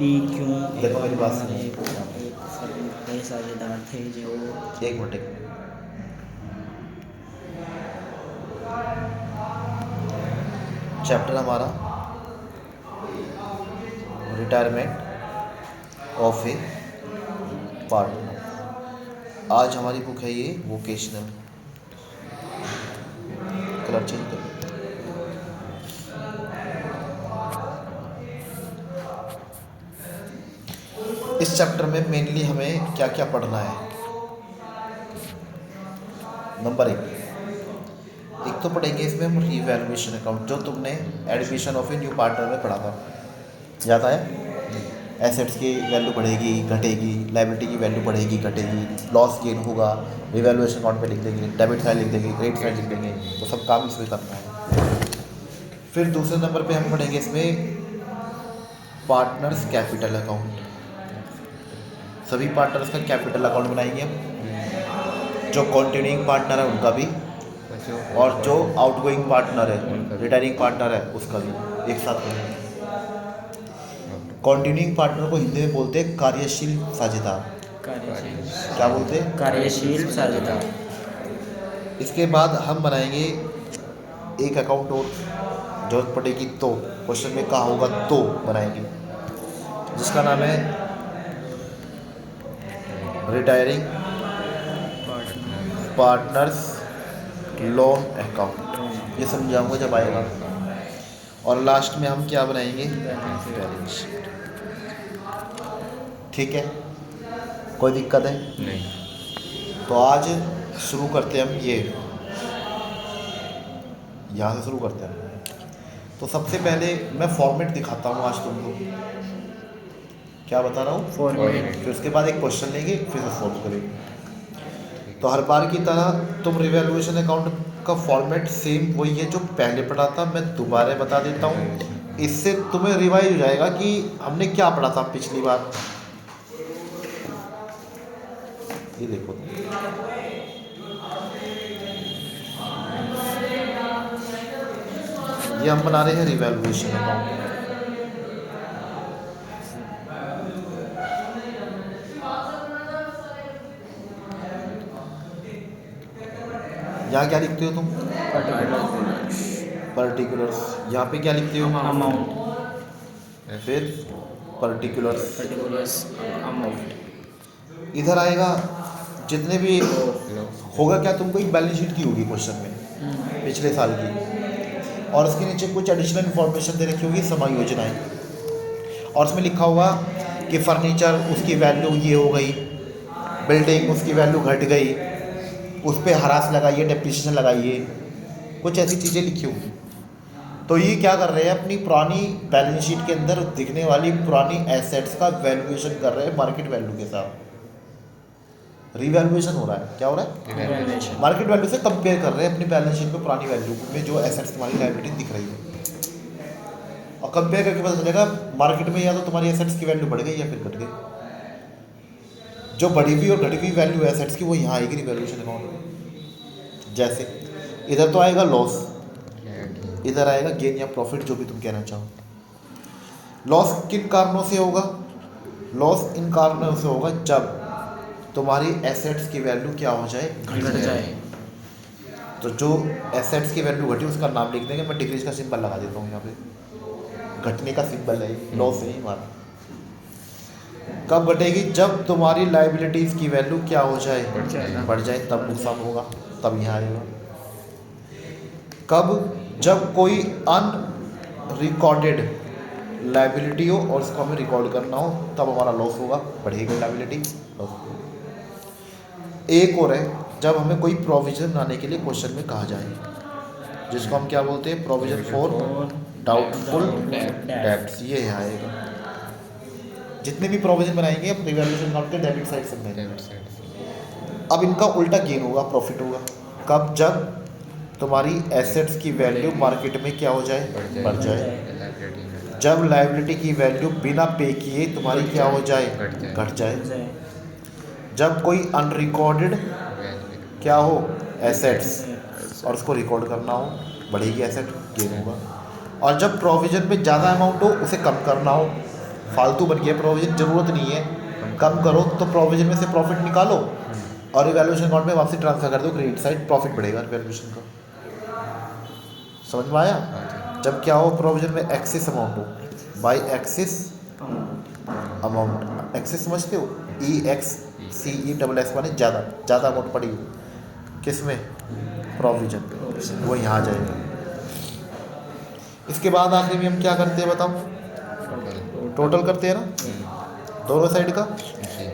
P क्यों देखो मेरी बात सुनो। हमारे एक फर्म के साझेदार थे जो एक मिनट चैप्टर हमारा रिटायरमेंट ऑफ ए पार्टनर। आज हमारी बुक है ये वोकेशनल। कलर चेंज कर। इस चैप्टर में मेनली हमें क्या क्या पढ़ना है। नंबर एक तो पढ़ेंगे इसमें हम रीवैल्यूएशन अकाउंट, जो तुमने admission of a new partner में पढ़ा था, याद आया? एसेट्स की वैल्यू बढ़ेगी घटेगी, लायबिलिटी की वैल्यू बढ़ेगी घटेगी, लॉस गेन होगा, रिवैल्यूएशन अकाउंट पे लिख देंगे, डेबिट साइड लिख देंगे, क्रेडिट साइड लिख देंगे, तो सब काम इसमें करना है। फिर दूसरे नंबर पे हम पढ़ेंगे इसमें पार्टनर्स कैपिटल अकाउंट। सभी पार्टनर्स का कैपिटल अकाउंट बनाएंगे हम, जो कंटिन्यूइंग पार्टनर है उनका भी, और जो आउटगोइंग पार्टनर है, रिटायरिंग पार्टनर है, उसका भी एक साथ में। कंटिन्यूइंग पार्टनर को हिंदी में बोलते हैं कार्यशील साझेदार। क्या बोलते हैं? कार्यशील साझेदार। इसके बाद हम बनाएंगे एक अकाउंट और, जरूरत पड़ेगी तो, क्वेश्चन में कहा होगा तो बनाएंगे, जिसका नाम है रिटायरिंग पार्टनर्स लोन अकाउंट। ये समझाऊंगा जब आएगा। और लास्ट में हम क्या बनाएंगे? Balance sheet. ठीक है, कोई दिक्कत है? नहीं। तो आज शुरू करते हैं हम ये, यहाँ से शुरू करते हैं। तो सबसे पहले मैं फॉर्मेट दिखाता हूँ आज तुमको। क्या बता रहा हूँ? फॉर्मेट। फिर उसके बाद एक क्वेश्चन लेंगे, फिर उसे सॉल्व करेंगे। तो हर बार की तरह तुम रिवैल्यूएशन अकाउंट का फॉर्मेट सेम वही है जो पहले पढ़ा था, मैं दोबारा बता देता हूँ। इससे तुम्हें रिवाइज हो जाएगा कि हमने क्या पढ़ा था पिछली बार। ये देखो, ये हम बना रहे हैं रिवैल्यूएशन अकाउंट। यहाँ क्या लिखते हो तुम? पर्टिकुलर्स। यहाँ पे क्या लिखते हो? अमाउंट। फिर पर्टिकुलर्स। Particulars amount. इधर आएगा जितने भी होगा, क्या तुमको एक बैलेंस शीट की होगी क्वेश्चन में पिछले साल की, और उसके नीचे कुछ एडिशनल इन्फॉर्मेशन दे रखी होगी, समायोजनाएं, और उसमें लिखा होगा कि फर्नीचर उसकी वैल्यू ये हो गई, बिल्डिंग उसकी वैल्यू घट गई, उस पर हरास लगाइए, डेप्रिसिएशन लगाइए, कुछ ऐसी चीज़ें लिखी होंगी। तो ये क्या कर रहे हैं, अपनी पुरानी बैलेंस शीट के अंदर दिखने वाली पुरानी एसेट्स का वैल्यूएशन कर रहे हैं मार्केट वैल्यू के साथ। रिवैल्यूएशन हो रहा है। क्या हो रहा है? मार्केट वैल्यू से कंपेयर कर रहे हैं अपनी बैलेंस शीट में पुरानी वैल्यू में जो एसेट्स तुम्हारी लायबिलिटी दिख रही है, और कंपेयर करके पता चलेगा मार्केट में या तो तुम्हारी एसेट्स की वैल्यू बढ़ गई या फिर घट गई। जो बढ़ी हुई और घटी हुई वैल्यू एसेट्स की वो यहाँ आएगी रिवैल्यूएशन अकाउंट में। जैसे इधर तो आएगा लॉस, इधर आएगा गेन या प्रॉफिट, जो भी तुम कहना चाहो। लॉस किन कारणों से होगा? लॉस इन कारणों से होगा जब तुम्हारी एसेट्स की वैल्यू क्या हो जाए? घट जाए। तो जो एसेट्स की वैल्यू घटी उसका नाम लिख देंगे, मैं डिक्रीज का सिंबल लगा देता हूँ यहाँ पे, घटने का सिंबल है, लॉस है हमारा। कब घटेगी? जब तुम्हारी लायबिलिटीज़ की वैल्यू क्या हो जाए? बढ़ जाए, तब नुकसान होगा, तब यहाँ आएगा। कब? जब कोई अनरिकॉर्डेड लायबिलिटी हो और उसको हमें रिकॉर्ड करना हो, तब हमारा लॉस होगा, बढ़ेगी लायबिलिटी, लॉस। एक और है, जब हमें कोई प्रोविजन बनाने के लिए क्वेश्चन में कहा जाए, जिसको हम क्या बोलते हैं? Provision for doubtful debts. ये यहाँ आएगा। जितने भी प्रोविजन बनाएंगे हम रिवैल्यूएशन अकाउंट के डेबिट साइड से बनाएंगे। अब इनका उल्टा गेन होगा, प्रॉफिट होगा। कब? जब तुम्हारी एसेट्स की वैल्यू मार्केट में क्या हो जाए? बढ़ जाए। जब लायबिलिटी की वैल्यू बिना पे किए तुम्हारी क्या हो जाए? घट जाए। जब कोई अनरिकॉर्डेड क्या हो? एसेट्स, और उसको रिकॉर्ड करना हो, बढ़ेगी एसेट, गेन होगा। और जब प्रोविजन पे ज़्यादा अमाउंट हो, उसे कम करना हो, फालतू बन गया प्रोविजन, ज़रूरत नहीं है, कम करो तो प्रोविजन में से प्रॉफिट निकालो और रिवैल्यूएशन अकाउंट में वापसी ट्रांसफर कर दो, क्रेडिट साइड प्रॉफिट बढ़ेगा रिवैल्यूएशन का। समझ में आया? जब क्या हो प्रोविजन में एक्सेस अमाउंट हो, बाय एक्सेस अमाउंट, एक्सेस समझते हो, EXCE माने ज़्यादा, ज़्यादा अमाउंट पड़ी हो किस में, प्रोविजन पे, वो यहाँ आ जाएगा। इसके बाद आखिरी में हम क्या करते हैं बताओ, टोटल करते हैं ना दोनों साइड का,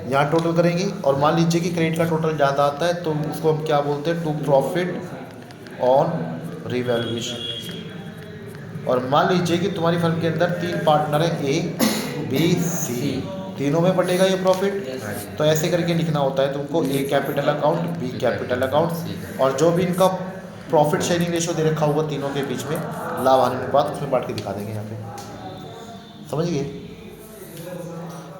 यहाँ टोटल करेंगे और मान लीजिए कि क्रेडिट का टोटल ज़्यादा आता है तो उसको हम क्या बोलते हैं, टू प्रॉफिट ऑन रिवैल्यूएशन। और मान लीजिए कि तुम्हारी फर्म के अंदर 3 पार्टनर है, A B C, तीनों में बटेगा ये प्रॉफिट, तो ऐसे करके लिखना होता है तुमको, A capital account, B capital account, और जो भी इनका प्रॉफिट शेयरिंग रेशो दे रखा होगा तीनों के बीच में, लाभ हानि अनुपात, उसमें बांट के दिखा देंगे यहाँ पे। समझ गए?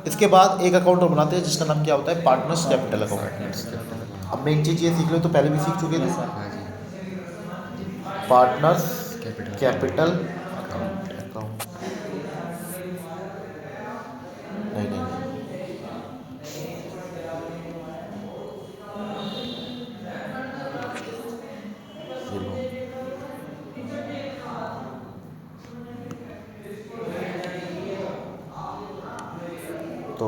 इसके बाद एक अकाउंट और बनाते हैं जिसका नाम क्या होता है, पार्टनर्स कैपिटल अकाउंट। अब मेन चीज़ ये सीख लो, तो पहले भी सीख चुके थे, पार्टनर्स कैपिटल अकाउंट। नहीं नहीं नहीं, ये लो, तो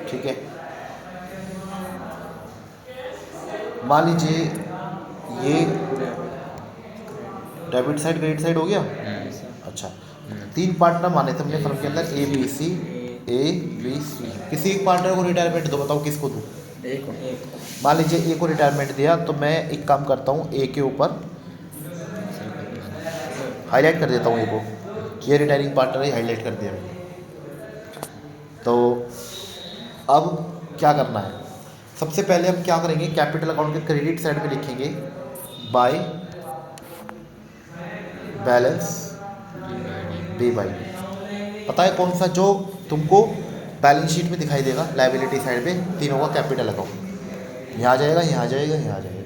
ठीक है, मान लीजिए ये डेबिट साइड क्रेडिट साइड हो गया। अच्छा, 3 पार्टनर माने थे हमने फर्म के अंदर, A B C, किसी एक पार्टनर को रिटायरमेंट दो, बताओ किसको दूँ? एक मान लीजिए A को रिटायरमेंट दिया, तो मैं एक काम करता हूँ, A के ऊपर हाईलाइट कर देता हूँ A को, ये रिटायरिंग पार्टनर है, हाईलाइट कर दिया मैंने। तो अब क्या करना है, सबसे पहले हम क्या करेंगे, कैपिटल अकाउंट के क्रेडिट साइड पे लिखेंगे बाय बैलेंस बी बाई, पता है कौन सा, जो तुमको बैलेंस शीट में दिखाई देगा लायबिलिटी साइड पे, तीनों का कैपिटल अकाउंट, यहाँ आ जाएगा, यहाँ आ जाएगा, यहाँ आ जाएगा,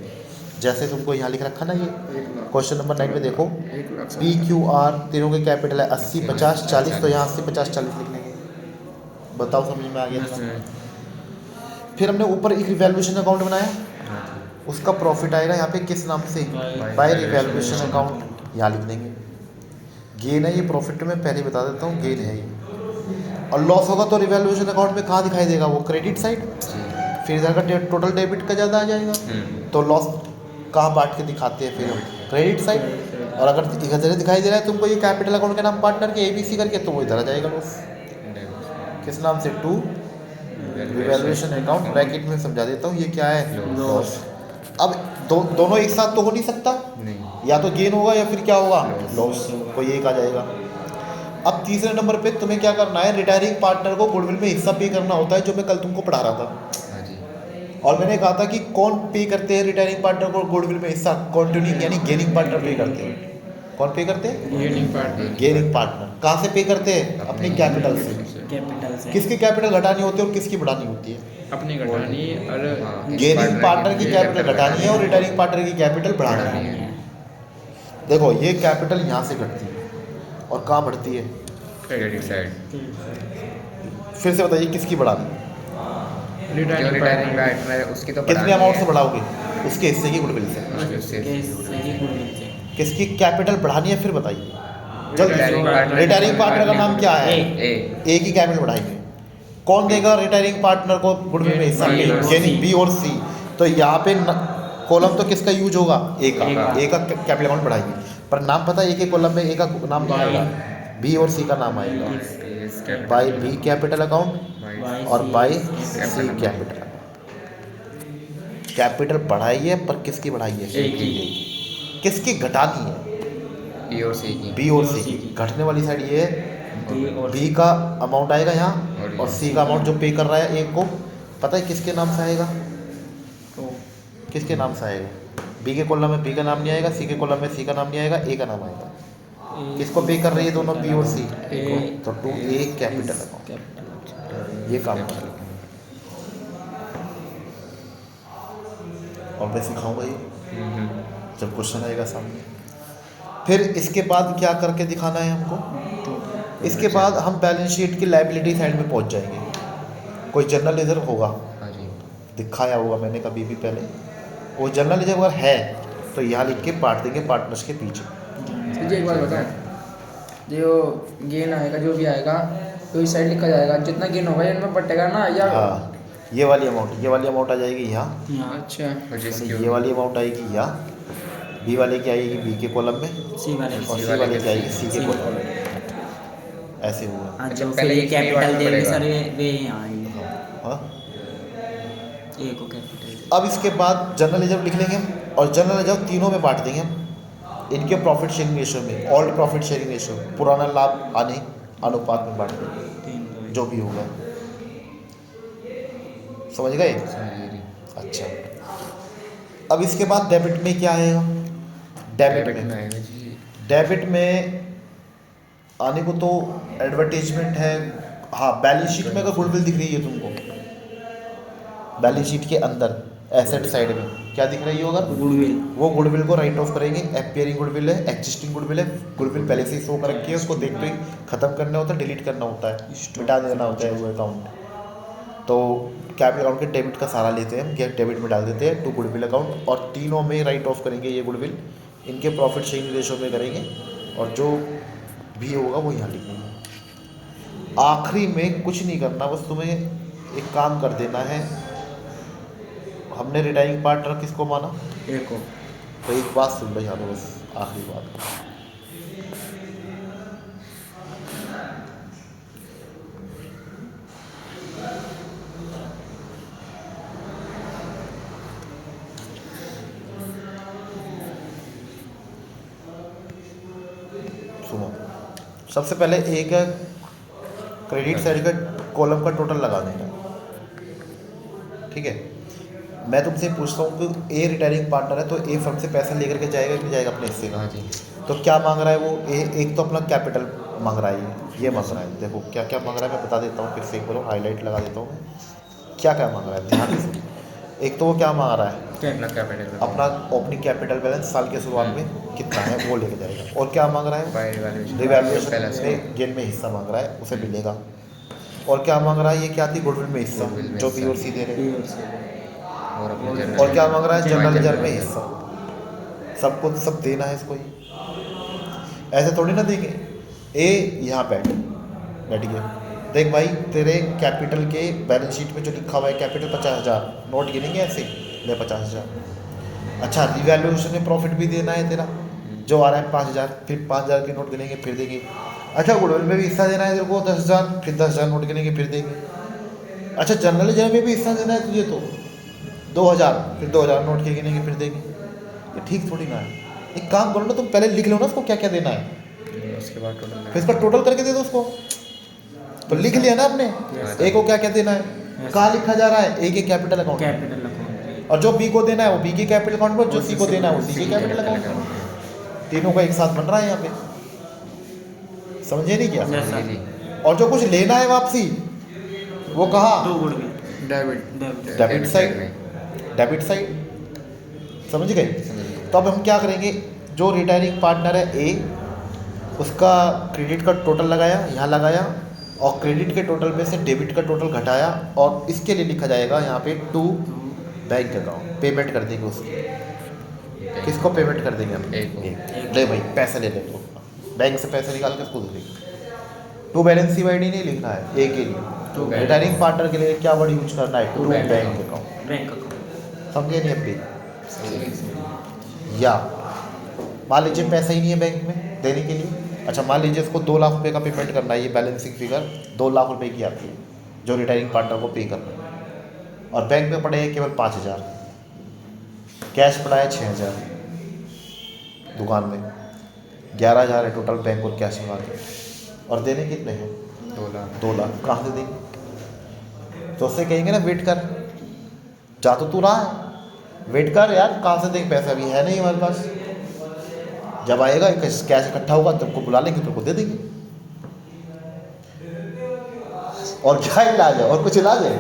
जैसे तुमको यहाँ लिख रखा ना, ये क्वेश्चन नंबर 9 में देखो, PQR तीनों के कैपिटल है 80 50 40, तो यहाँ 80 50 40 लिख लेंगे। बताओ समझ में आ गया था? फिर हमने ऊपर एक रिवैल्यूएशन अकाउंट बनाया, उसका प्रॉफिट आएगा यहाँ पे किस नाम से, बाय रिवैल्यूएशन अकाउंट, यहाँ लिख देंगे। गेन है ये, प्रॉफिट में पहले बता देता हूँ, गेन है ये। और लॉस होगा तो रिवैल्यूएशन अकाउंट में कहाँ दिखाई देगा, वो क्रेडिट साइड, फिर इधर का टोटल डेबिट का ज़्यादा आ जाएगा, तो लॉस कहाँ बांट के दिखाते हैं फिर हम, क्रेडिट साइड। और अगर इधर दिखाई दे रहा है तुमको ये कैपिटल अकाउंट के नाम पार्टनर के ABC करके, तो वो इधर आ जाएगा लॉस, किस नाम से, टू रिवैल्यूएशन अकाउंट, ब्रैकेट में समझा देता हूँ, ये क्या है, लॉस। अब दोनों एक साथ तो हो नहीं सकता, या तो गेन होगा या फिर क्या होगा, लॉस, कोई एक आ जाएगा। अब तीसरे नंबर पे तुम्हें क्या करना है, रिटायरिंग पार्टनर को गुडविल में हिस्सा पे करना होता है, जो मैं कल तुमको पढ़ा रहा था। और मैंने कहा था कि कौन पे करते हैं रिटायरिंग पार्टनर को गुडविल में हिस्सा, कंटिन्यूइंग यानी गेनिंग पार्टनर पे करते हैं। कौन पे करते हैं, गेनिंग पार्टनर। कहाँ से पे करते हैं, अपनी कैपिटल से। किसकी कैपिटल घटानी होती है और किसकी बढ़ानी होती है, अपनी घटानी, और गेनिंग पार्टनर की कैपिटल घटानी है और रिटायरिंग पार्टनर की कैपिटल बढ़ानी है। देखो ये कैपिटल यहाँ से घटती है और कहाँ बढ़ती है, क्रेडिट साइड। फिर से बताइए किसकी बढ़ानी, रिटायरिंग पार्टनर उसकी तो कितने अमाउंट से बढ़ाओगे, उसके हिस्से की गुडविल से। किसकी कैपिटल बढ़ानी है फिर बताइए जल्दी। रिटायरिंग पार्टनर का नाम क्या है, ए की कैपिटल बढ़ाएंगे। कौन देगा रिटायरिंग पार्टनर को गुडविल में हिस्सा, गेनिंग, बी और सी। तो यहाँ पे कॉलम तो किसका यूज होगा, ए का कैपिटल अमाउंट बढ़ाएंगे, पर नाम पता है, एक एक कॉलम में ए का नाम आएगा, बी और सी का नाम आएगा, बाय बी कैपिटल अकाउंट और बाय सी कैपिटल। कैपिटल बढ़ाई है पर किसकी बढ़ाई है, किसकी घटानी है, बी और सी की। बी और सी की। घटने वाली साइड ये है, बी का अमाउंट आएगा यहाँ और सी का अमाउंट जो पे कर रहा है एक को, पता है किसके नाम से आएगा, किसके नाम से आएगा, बी के कॉलम में बी का नाम नहीं आएगा, सी के कॉलम में सी का नाम नहीं आएगा, ए का नाम आएगा। किसको पे कर रही है दोनों बी और सी? ए तो to A capital account, capital. ये काम कर। और मैं सिखाऊंगा ये जब क्वेश्चन आएगा सामने। फिर इसके बाद क्या करके दिखाना है हमको? इसके बाद हम बैलेंस शीट की लायबिलिटी साइड में पहुंच जाएंगे। कोई जनरल लेजर होगा, हाँ जी। दिखाया होगा मैंने कभी भी पहले, वो जनरल लेजर अगर है तो यहाँ लिख के बांट देंगे पार्टनर्स के पीछे। मुझे एक बात बताओ, जो गेन आएगा जो भी आएगा तो इस साइड लिखा जाएगा, जितना गेन होगा इनमें बटेगा ना, या हाँ, ये वाली अमाउंट आ जाएगी यहाँ, यहाँ अच्छा और जिसकी ये वाली अमाउंट आएगी यहाँ, बी वाले की आएगी बी के कॉलम में, सी वाले और सी वाले की आएगी सी के कॉलम में। ऐसे हुआ। हाँ, अच्छा, जो पहले फिर एक कैपिटल बांटना देंगे पड़ेगा। सर वे यहाँ आएंगे। हाँ, ए को कैपिटल। अब इसके बाद जनरल रिजर्व लिख लेंगे हम, और जनरल रिजर्व तीनों में बांट देंगे हम, इनके प्रॉफिट शेयरिंग रेशियो में, ओल्ड प्रॉफिट शेयरिंग रेशियो, पुराना लाभ आने अनुपात में बांट देंगे, 3 जो भी होगा। समझ गए? अच्छा, अब इसके बाद डेबिट में क्या आएगा? डेबिट में आएगा जी। डेबिट में आने को तो एडवर्टीजमेंट है। हाँ, बैलेंस शीट में अगर गुडविल दिख रही है तुमको, बैलेंस शीट के अंदर एसेट साइड में क्या दिख रही है अगर, गुडविल। वो गुडविल को राइट ऑफ करेंगे। अपीयरिंग गुडविल है, एग्जिस्टिंग गुडविल है, गुडविल पहले से ही शो कर रखी है, उसको देखते ही खत्म करना होता है, डिलीट करना होता है, मिटा देना होता है वो अकाउंट। तो कैपिटल अकाउंट के डेबिट का सहारा लेते हैं हम, डेबिट में डाल देते हैं टू गुडविल अकाउंट, और तीनों में राइट ऑफ करेंगे ये गुडविल, इनके प्रॉफिट शेयरिंग रेशियो में करेंगे, और जो भी होगा वो यहाँ लिखेंगे। आखिरी में कुछ नहीं करना, बस तुम्हें एक काम कर देना है। हमने रिटायरिंग पार्टनर किसको माना? ए को। तो एक बात सुन लो यहाँ पे, बस आखिरी बात, सुनो। सबसे पहले एक क्रेडिट साइड का कॉलम का टोटल लगा देना, ठीक है? मैं तुमसे पूछता हूँ कि ए रिटायरिंग पार्टनर है, तो ए फर्म से पैसा लेकर के जाएगा कि नहीं जाएगा अपने हिस्से का? हाँ जी। तो क्या मांग रहा है वो? एक तो अपना कैपिटल मांग रहा है, ये मांग रहा है। देखो क्या क्या मांग रहा है, मैं बता देता हूँ फिर से एक बार, हाईलाइट लगा देता हूँ मैं, क्या क्या मांग रहा है ध्यान से सुनो। एक तो वो क्या मांग रहा है, अपना कैपिटल, अपना ओपनिंग कैपिटल बैलेंस साल के शुरुआत में कितना है वो लेके जाएगा। और क्या मांग रहा है? रिवैल्यूएशन में गेन में हिस्सा मांग रहा है, उसे मिलेगा। और क्या मांग रहा है? ये क्या थी? गुडविल में हिस्सा, गुडविल में जो बी हिस्सा। और सी दे रहे हैं। और अपने और क्या मांग रहा है? जनरल जनरल रिजर्व में हिस्सा। सबको सब देना है इसको ही, ऐसे थोड़ी ना देंगे। ए यहाँ बैठ गया, देख भाई तेरे कैपिटल के बैलेंस शीट में जो लिखा हुआ है कैपिटल 50,000, नोट गिनेंगे ऐसे, ले 50,000। अच्छा, रिवैल्यूएशन में प्रॉफिट भी देना है तेरा, जो आ रहा है 5,000, फिर 5,000 के नोट गिनेंगे फिर देंगे। अच्छा, गुडविल में भी हिस्सा देना है तेरे को 10,000, फिर 10,000 नोट गिनेंगे फिर देंगे। अच्छा, जनरल रिजर्व में भी हिस्सा देना है तुझे तो 2,000, फिर 2,000 नोट के गिनेंगे फिर देंगे। ये ठीक थोड़ी ना है। एक काम करो ना, तुम पहले लिख लो ना उसको क्या क्या देना है, उसके बाद टोटल फिर इसका टोटल करके दे दो उसको। तो लिख लिया ना आपने, ए को क्या क्या देना है, कहाँ लिखा जा रहा है? ए के कैपिटल अकाउंट, कैपिटल अकाउंट। और जो बी को देना है वो बी के कैपिटल अकाउंट पर, जो सी को देना है वो सी के कैपिटल अकाउंट पर। तीनों का एक साथ बन रहा है यहाँ पे, समझे नहीं क्या? जैसा और जो कुछ लेना है वापसी वो कहा? 2 goodwill. Debit. Debit side, debit side, समझ गए? तो अब हम क्या करेंगे, जो रिटायरिंग पार्टनर है ए, उसका क्रेडिट का टोटल लगाया, यहाँ लगाया, और क्रेडिट के टोटल में से डेबिट का टोटल घटाया, और इसके लिए लिखा जाएगा यहाँ पे टू बैंक अकाउंट। पेमेंट कर देंगे उसकी, किसको पेमेंट कर देंगे हम? ए को। ले भाई पैसे ले ले तो, बैंक से पैसे निकाल के उसको दे देंगे। To balance C Y D नहीं लिखना है ए के लिए, रिटायरिंग पार्टनर के लिए क्या वर्ड यूज करना है? To bank account. Bank account. समझे नहीं अपनी? या मान लीजिए पैसा ही नहीं है बैंक में देने के लिए। अच्छा, मान लीजिए उसको 2 लाख रुपए का पेमेंट करना है, ये बैलेंसिंग फिगर 2 लाख रुपए की आती है जो रिटायरिंग पार्टनर को पे करना है, और बैंक में पड़े हैं केवल 5,000, कैश पड़ा है 6,000, दुकान में 11,000 है टोटल बैंक और कैश में आते, और देने कितने हैं? 2 लाख। कहाँ से देंगे? तो उससे कहेंगे ना वेट कर, जा तो तू रहा है, वेट कर यार, कहाँ से देंगे पैसा, अभी है नहीं हमारे पास, जब आएगा कैश इकट्ठा होगा तुमको बुला लेंगे, तुमको दे देंगे। और क्या इलाज है, और कुछ इलाज है?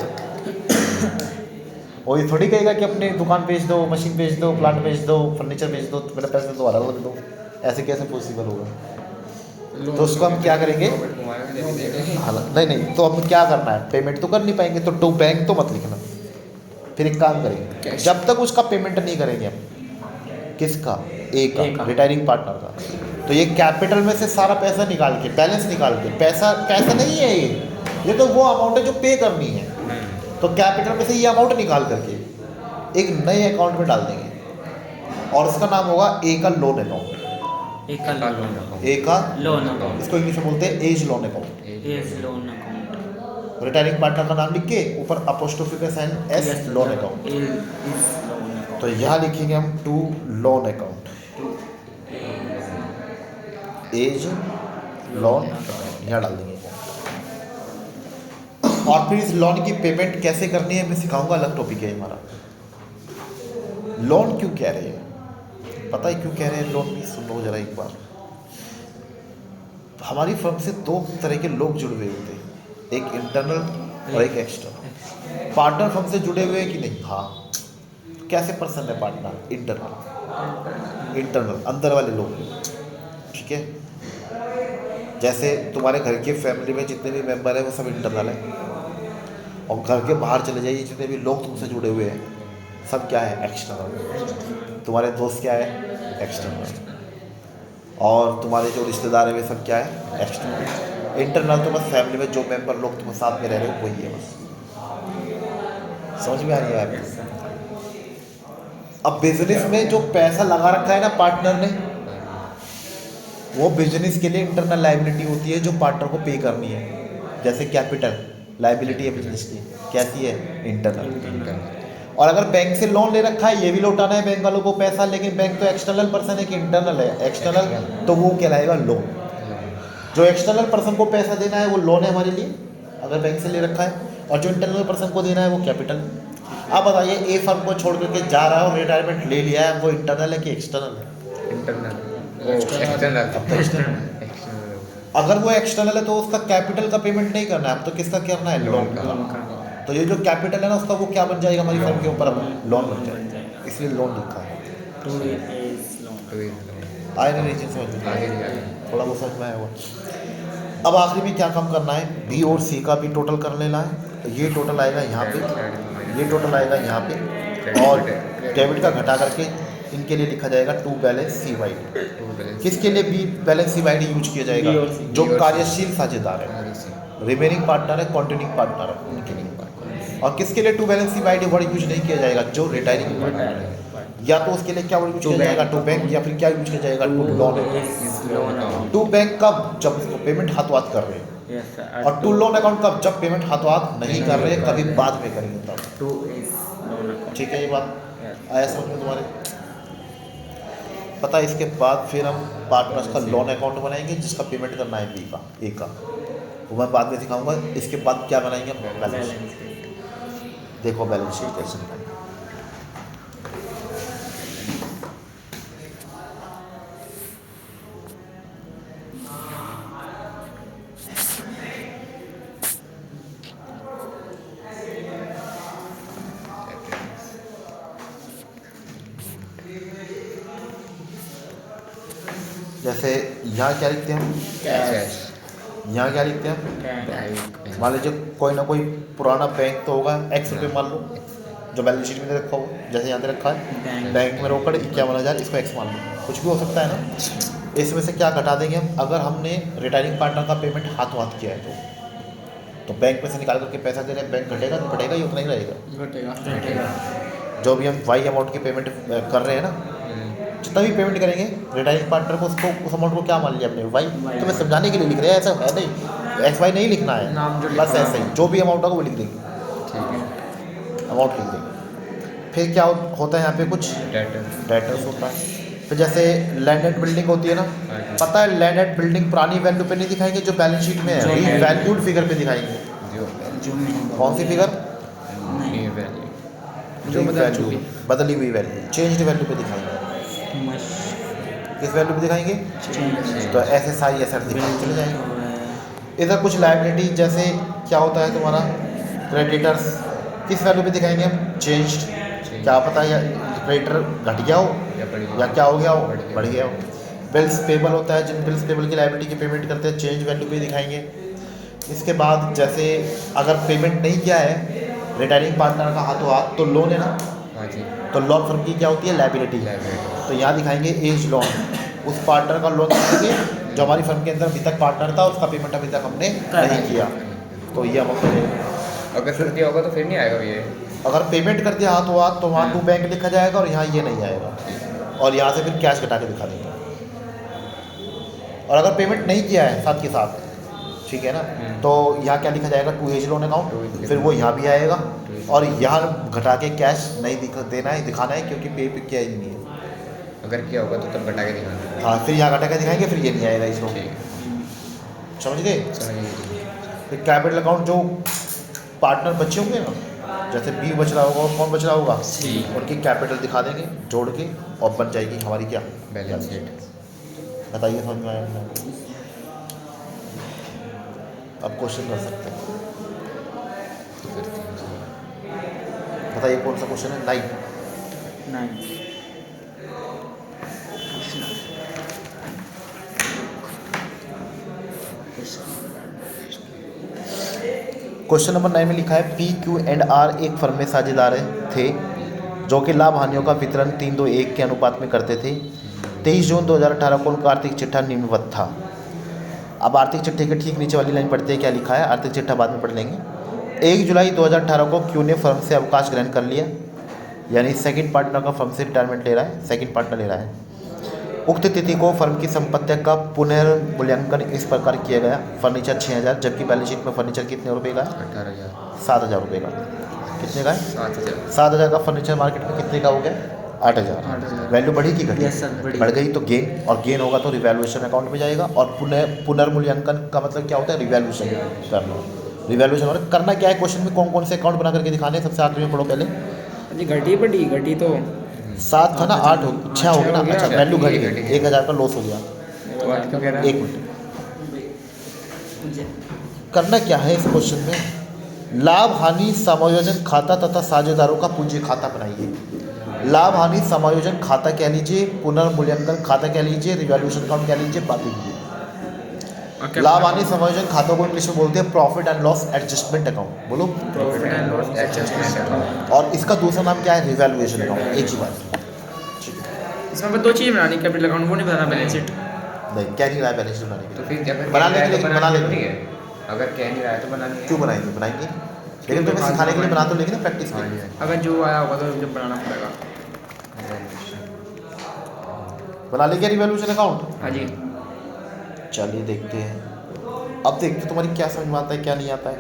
और ये थोड़ी कहेगा कि अपनी दुकान बेच दो, मशीन बेच दो, प्लांट बेच दो, फर्नीचर बेच दो, तो मेरे पैसे दोबारा दे दो, ऐसे कैसे पॉसिबल होगा? तो उसको हम क्या करेंगे? नहीं, तो हम क्या करना है, पेमेंट तो कर नहीं पाएंगे, तो टू बैंक तो मत लिखना। फिर एक काम करेंगे, जब तक उसका पेमेंट नहीं करेंगे हम, किसका? ए का, रिटायरिंग पार्टनर का, तो ये कैपिटल में से सारा पैसा निकाल के, बैलेंस निकाल के, पैसा नहीं है ये तो वो अमाउंट है जो पे करनी है, तो कैपिटल में से ये अमाउंट निकाल करके एक नए अकाउंट में डाल देंगे और उसका नाम होगा ए का लोन अकाउंट। एक का लोन, ए का लोन अकाउंट, इसको इंग्लिश में बोलते हैं A's loan account. A's loan account, retiring partner का नाम लिख के ऊपर अपोस्ट्रोफी का sign S, loan account. Is loan account. तो यहाँ लिखेंगे हम to loan account, A's loan account, यहाँ डाल देंगे। और फिर इस लोन की पेमेंट कैसे करनी है मैं सिखाऊंगा, अलग टॉपिक है हमारा। लोन क्यों कह रहे हैं, पता है क्यों कह रहे हैं लोन भी? सुन लो जरा एक बार। हमारी फर्म से दो तरह के लोग जुड़े हुए होते हैं, एक इंटरनल और एक एक्सटर्नल। पार्टनर फर्म से जुड़े हुए हैं कि नहीं? हाँ। कैसे पर्सन है पार्टनर? इंटरनल, अंदर वाले लोग, ठीक है। जैसे तुम्हारे घर के फैमिली में जितने भी मेंबर हैं वो सब इंटरनल है, और घर के बाहर चले जाइए जितने भी लोग तुमसे जुड़े हुए हैं सब क्या है? एक्सटर्नल। तुम्हारे दोस्त क्या है? एक्सटर्नल। और तुम्हारे जो रिश्तेदार हैं वे सब क्या है? एक्सटर्नल। इंटरनल तो बस फैमिली में जो मेंबर लोग तुम्हारे साथ में रह रहे हो वही है बस। समझ में आ रही है आपको? अब बिजनेस में जो पैसा लगा रखा है ना पार्टनर ने, वो बिजनेस के लिए इंटरनल लायबिलिटी होती है जो पार्टनर को पे करनी है। जैसे कैपिटल लायबिलिटी है बिजनेस की, कैसी है? इंटरनल। और अगर बैंक से लोन ले रखा है, ये भी लौटाना है बैंक वालों को पैसा, लेकिन बैंक तो एक्सटर्नल पर्सन है कि इंटरनल है? एक्सटर्नल, तो वो कहलाएगा लोन। जो एक्सटर्नल पर्सन को पैसा देना है वो लोन है हमारे लिए, अगर बैंक से ले रखा है, और जो इंटरनल पर्सन को देना है वो कैपिटल। अब बताइए, ए फर्म को छोड़ करके जा रहा है और रिटायरमेंट ले लिया है, वो इंटरनल है कि एक्सटर्नल है? एक्सटर्नल। अगर वो एक्सटर्नल है तो उसका कैपिटल का पेमेंट नहीं करना है, अब तो किसका करना है? लोन का। लोन का। तो ये जो कैपिटल है ना उसका वो क्या बन जाएगा हमारी फर्म के ऊपर? लोन बन जाएगा, इसलिए लोन लिखा है। Two is loan. आए नहीं चीज़ समझ में? थोड़ा बहुत समझ में आया हुआ। अब आखिरी में क्या काम करना है? बी और सी का भी टोटल कर लेना है। ये टोटल आएगा यहाँ पे, ये टोटल आएगा यहाँ पे, और डेबिट का घटा करके इनके लिए लिखा जाएगा to balance C Y D. किसके लिए B balance C Y D use किया जाएगा? B और C। जो कार्यशील साझेदार है, रिमेनिंग पार्टनर है, कॉन्टिन्यूइंग पार्टनर है, उनके लिए। और किसके लिए to balance C Y D word use नहीं किया जाएगा? जो रिटायरिंग पार्टनर है। या तो उसके लिए क्या वर्ड यूज किया जाएगा? टू बैंक, या फिर क्या यूज किया जाएगा? To loan. Loan account. To bank कब? जब उसको पेमेंट हाथों हाथ कर रहे हैं, यस सर। और टू लोन अकाउंट कब? जब पेमेंट हाथों हाथ नहीं कर रहे, कभी बाद में करेंगे तब। Two is loan account. ठीक है, ये बात आया समझ में तुम्हारे? पता है, इसके बाद फिर हम पार्टनर्स का लोन अकाउंट बनाएंगे जिसका पेमेंट करना है बी का, ए का, वो मैं बाद में दिखाऊंगा। इसके बाद क्या बनाएंगे हम? Balance sheet. देखो बैलेंस शीट कैसे बनाएंगे। जैसे यहाँ क्या लिखते हैं हम? यहाँ क्या लिखते हैं? मान लीजिए कोई ना कोई पुराना बैंक तो होगा, एक्स रुपये मान लो, जो बैलेंस शीट में दे रखा हो, जैसे यहाँ दे रखा है बैंक में रोकड़ 51,000, इसको एक्स मान लो, कुछ भी हो सकता है ना। इसमें से क्या घटा देंगे हम? अगर हमने रिटायरिंग पार्टनर का पेमेंट हाथों हाथ किया है तो बैंक में से निकाल करके पैसा दे रहे हैं, बैंक घटेगा तो घटेगा, ये उतना ही रहेगा। घटेगा। जो भी हम वाई अमाउंट की पेमेंट कर रहे हैं ना, जितना भी पेमेंट करेंगे रिटायरिंग पार्टनर को, उसको उस अमाउंट को क्या मान लिया हमने? वाई। तो मैं समझाने के लिए लिख रहे हैं, ऐसा है नहीं, एक्स वाई नहीं लिखना है, नाम जो बस लिखा ऐसे ही जो भी अमाउंट होगा वो लिख देंगे, अमाउंट लिख देंगे। फिर क्या होता है यहाँ पे? कुछ डेटर्स होता है। फिर जैसे लैंड एंड बिल्डिंग होती है ना, पता है लैंड एंड बिल्डिंग पुरानी वैल्यू पे नहीं दिखाएंगे जो बैलेंस शीट में है, रीवैल्यूड फिगर पे दिखाएंगे। कौन सी फिगर? जो वैल्यू, बदली हुई वैल्यू, चेंज्ड वैल्यू पे दिखाएंगे। किस वैल्यू पे दिखाएंगे? तो ऐसे सारी एसेट दिखाने चले जाएंगे। इधर कुछ लायबिलिटी जैसे क्या होता है तुम्हारा क्रेडिटर्स, किस वैल्यू पे दिखाएंगे हम? चेंज्ड। क्या पता या क्रेडिटर घट गया हो या क्या हो गया हो, बढ़ गया हो। बिल्स पेबल होता है, जिन बिल्स पेबल की लायबिलिटी की पेमेंट करते हैं चेंज वैल्यू पे दिखाएंगे। इसके बाद जैसे अगर पेमेंट नहीं किया है रिटायरिंग पार्टनर का हाथों हाथ तो लोन है ना, हाँ जी, तो लॉन्ग फर्म की क्या होती है? लायबिलिटी। तो यहाँ दिखाएंगे एज लोन, उस पार्टनर का लोन दिखाएंगे जो हमारी फर्म के अंदर अभी तक पार्टनर था, उसका पेमेंट अभी तक हमने नहीं किया, तो ये हम अपने अगर कर दिया होगा तो फिर नहीं आएगा ये। अगर पेमेंट कर दिया हाथों हाथ तो वहाँ टू बैंक लिखा जाएगा और यहाँ ये नहीं आएगा, और यहाँ से फिर कैश घटा के दिखा देंगे। और अगर पेमेंट नहीं किया है साथ के साथ, ठीक है ना, तो यहाँ क्या लिखा जाएगा? टू एज लोन अकाउंट, फिर वो यहाँ भी आएगा और यहाँ घटा के कैश नहीं देना है, दिखाना है, क्योंकि पे किया ही नहीं है। अगर किया होगा तो तब घटा के दिखाना। हाँ, फिर यहाँ घटा के दिखाएंगे, फिर ये नहीं आएगा इसको। ठीक है, समझ गए? समझिए। फिर कैपिटल अकाउंट जो पार्टनर बचे होंगे ना, जैसे बी बच रहा होगा और कौन बच रहा होगा, उनकी कैपिटल दिखा देंगे जोड़ के और बन जाएगी हमारी क्या? Balance sheet. बताइए समझ में आया कि नहीं? अब क्वेश्चन कर सकते हैं, बताइए कौन सा क्वेश्चन है? 9। क्वेश्चन नंबर 9 में लिखा है पी क्यू एंड आर एक फर्म में साझेदार थे जो कि लाभ हानियों का वितरण 3-2-1 के अनुपात में करते थे। 23 जून 2018 को उनका आर्थिक चिट्ठा निम्नवत था। अब आर्थिक चिट्ठे के ठीक नीचे वाली लाइन पढ़ते हैं, क्या लिखा है? आर्थिक चिट्ठा बाद में पढ़ लेंगे। 1 जुलाई 2018 को क्यू ने फर्म से अवकाश ग्रहण कर लिया, यानी सेकंड पार्टनर का फर्म से रिटायरमेंट ले रहा है, सेकंड पार्टनर ले रहा है। उक्त तिथि को फर्म की संपत्ति का पुनर्मूल्यांकन इस प्रकार किया गया। फर्नीचर 6000, जबकि बैलेंस शीट में फर्नीचर कितने रुपए का है? 18,000। 7000 रुपये का। कितने का है? 7,000। 7000 का फर्नीचर मार्केट में कितने का हो गया? 8000। वैल्यू बढ़ी कि घटी? बढ़ गई, तो गेन, और गेन होगा तो रिवैल्यूएशन अकाउंट में जाएगा। और पुनर्मूल्यांकन का मतलब क्या होता है? रिवैल्यूएशन करना। रिवैल्यूएशन और करना क्या है? क्वेश्चन में कौन कौन से अकाउंट बना करके दिखाने, सबसे आखिरी में पढ़ो पहले। घटी तो 7 था ना, 8 हो 6 हो गया ना। अच्छा, वैल्यू घट गई, 1000 का लॉस हो गया। तो आज क्यों कह रहा है? 1 मिनट, करना क्या है इस क्वेश्चन में? लाभ हानि समायोजन खाता तथा साझेदारों का पूंजी खाता बनाइए। लाभ हानि समायोजन खाता कह लीजिए, पुनर्मूल्यांकन खाता कह लीजिए, रिवैल्यूएशन अकाउंट कह लीजिए, बात लीजिए। लाभ हानि समायोजन खातों को इंग्लिश में बोलते हैं profit and loss adjustment account. बोलो। Profit and loss adjustment account. और इसका दूसरा नाम क्या है? Revaluation account. एक ही बात। इसमें बस 2 चीज़ बनानी, कैपिटल अकाउंट, वो नहीं बनाना बैलेंस शीट। नहीं, क्या नहीं रहा है बैलेंस शीट बनाने के तो लिए? फिर क्या बना लेंगे, लेकिन बना लेंगे। ठीक है, अगर कह नहीं रहा है तो बनानी है। क्यों बनाएंगे? बनाएंगे, लेकिन तुम्हें सिखाने के लिए बना तो लेंगे ना, प्रैक्टिस के हाँ लिए। जी, अगर जो आया होगा तो जब बनाना पड़ेगा। बना लेंगे रिवैल्यूएशन अकाउंट। हाँ जी। चलिए देखते हैं, अब देखते तुम्हारी क्या समझ में आता है, क्या नहीं आता है।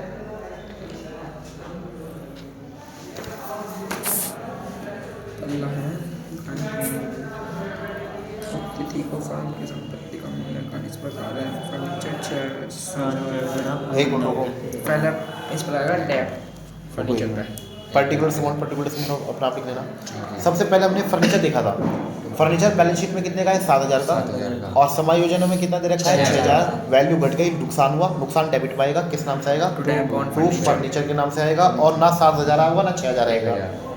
तिथि को फर्म की संपत्ति का मूल्यांकन इस प्रकार है। फर्नीचर एक मिनट रुको, पहले इस पर आएगा डेट फर्नीचर का। पर्टिकुलर अमाउंट अपना आप लिख लेना। सबसे पहले हमने फर्नीचर देखा था। फर्नीचर बैलेंस शीट में कितने का है? 7000 का। 7,000 का। और समायोजनों में कितना दे रखा है? 6000। वैल्यू घट गई, नुकसान हुआ, नुकसान डेबिट में आएगा। किस नाम से आएगा? टू फर्नीचर के नाम से आएगा। और ना 7000 आएगा ना 6000 आएगा,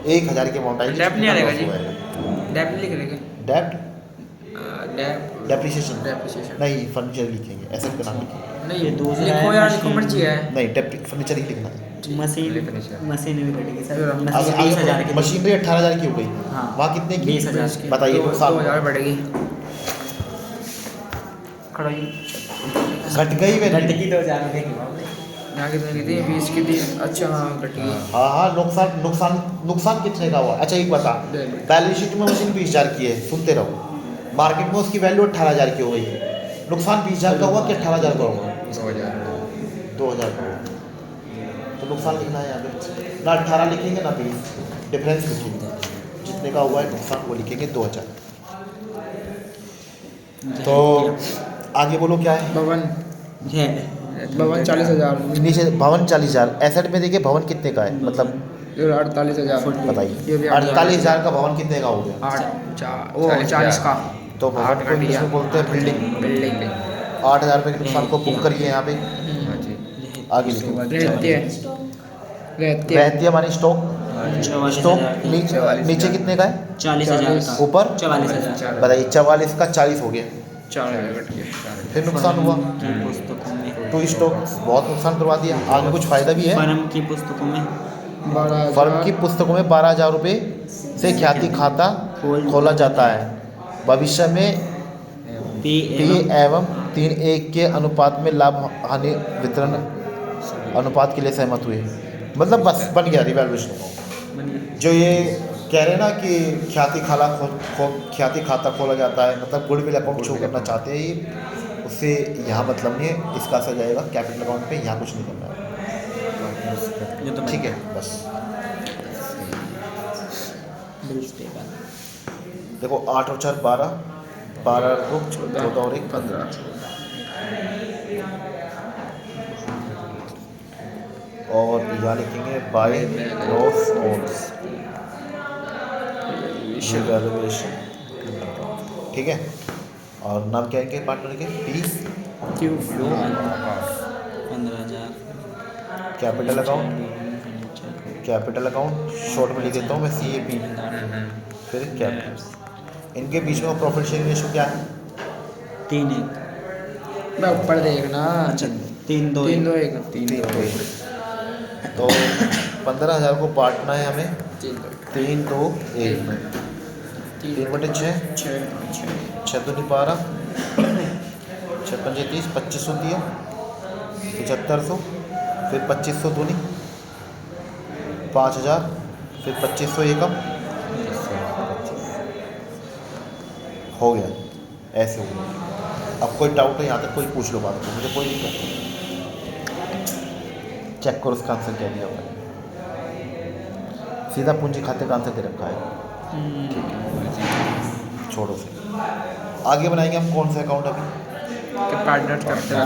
1000 की अमाउंट आएगी। डेप्ट नहीं आएगा जी, डेप्ट लिख लेंगे। डेप्ट डेप्रिसिएशन डेप्रिसिएशन नहीं, फर्नीचर लिखेंगे, एसेट का नाम लिखेंगे। नहीं, ये दूसरा लिखो यार, लिखो मर्जी है। नहीं, फर्नीचर ही लिखना है। मशीन भी कटेगी सर। अब 20,000 की मशीनरी 18,000 की हो गई। हाँ। वहाँ कितने की? 20,000 की। बताइए नुकसान। 2000 बढ़ेगी। घट गई वे घट की 2000 रुपये की बात है। यहाँ कितने की थी? 20 की थी। अच्छा हाँ, घटी। हाँ हाँ, नुकसान कितने का हुआ? अच्छा एक बता, बैलेंस शीट में मशीन 20,000 की है, सुनते रहो। मार्केट में उसकी वैल्यू 18,000 की हो गई। नुकसान 20,000 का हुआ कि 18,000 का हुआ? 2000 का हुआ। तो नुकसान लिखना है यहाँ पे, ना 18 लिखेंगे ना 20, डिफरेंस लिखेंगे। जितने का हुआ है नुकसान वो लिखेंगे 2000। तो आगे बोलो क्या है? भवन भवन 40,000। नीचे भवन 40,000। एसेट में देखिए भवन कितने का है, मतलब 48,000। बताइए 48,000 का भवन कितने का हो गया? 40 का तो भवन को इंग्लिश में बोलते हैं बिल्डिंग। बिल्डिंग 8,000 रुपये के नुकसान को बुक करिए यहाँ पे। हाँ जी। आगे लिखो। रहती है रहती मानी स्टॉक। 44,000 स्टॉक की। नीचे कितने का है? 40,000 का। ऊपर 44,000। बताइए 44 का 40 हो गया। 4,000 कट गया। फिर नुकसान हुआ की पुस्तकों में। टू स्टॉक, बहुत नुकसान करवा दिया। आगे कुछ फायदा भी है। फर्म की पुस्तकों में। 12,000 फर्म की पुस्तकों में 12,000 रुपये से ख्याति खाता खोला जाता है। भविष्य में पी पी एवं 3:1 के अनुपात में लाभ हानि वितरण अनुपात के लिए सहमत हुए। मतलब बस बन गया रिवैल्यूएशन। जो ये कह रहे हैं ना कि ख्याति खाता खोला जाता है, मतलब गुडविल अकाउंट शो करना चाहते हैं ये, उससे यहाँ मतलब नहीं है। इसका असर जाएगा कैपिटल अकाउंट पे, यहाँ कुछ नहीं करना है। ये तो ठीक है बस। बिल्स पे का। देखो 8 और 4 12, 12 को 14 और 1 15। और यहाँ लिखेंगे बाय ग्रॉस ऑन्स वैल्यूएशन। ठीक है। और नाम क्या है पार्टनर के? P Q 15,000। Capital account short में लिख देता हूँ मैं CAP। फिर कैपिटल। इनके बीच में प्रॉफिट शेयरिंग रेशो क्या है? 3-1। मैं ऊपर देखना। अच्छा 3-2। 3-2-1 3-2-1। तो 15,000 को बांटना है हमें 3-2-1 में। 3/6 6 तो नहीं पा रहा। 6 पंजे 30, 2500 दिया, 7500, फिर 2500 दूनी 5,000, फिर 2500 एकम हो गया। ऐसे हो गया। अब कोई डाउट है यहाँ तक कोई पूछ लो बात को, मुझे कोई दिक्कत नहीं। चेक करो उसका आंसर क्या दिया हुआ है। सीधा पूंजी खाते का आंसर दे रखा है। ठीक है छोड़ो से। आगे बनाएंगे हम कौन सा अकाउंट अभी? Partner capital.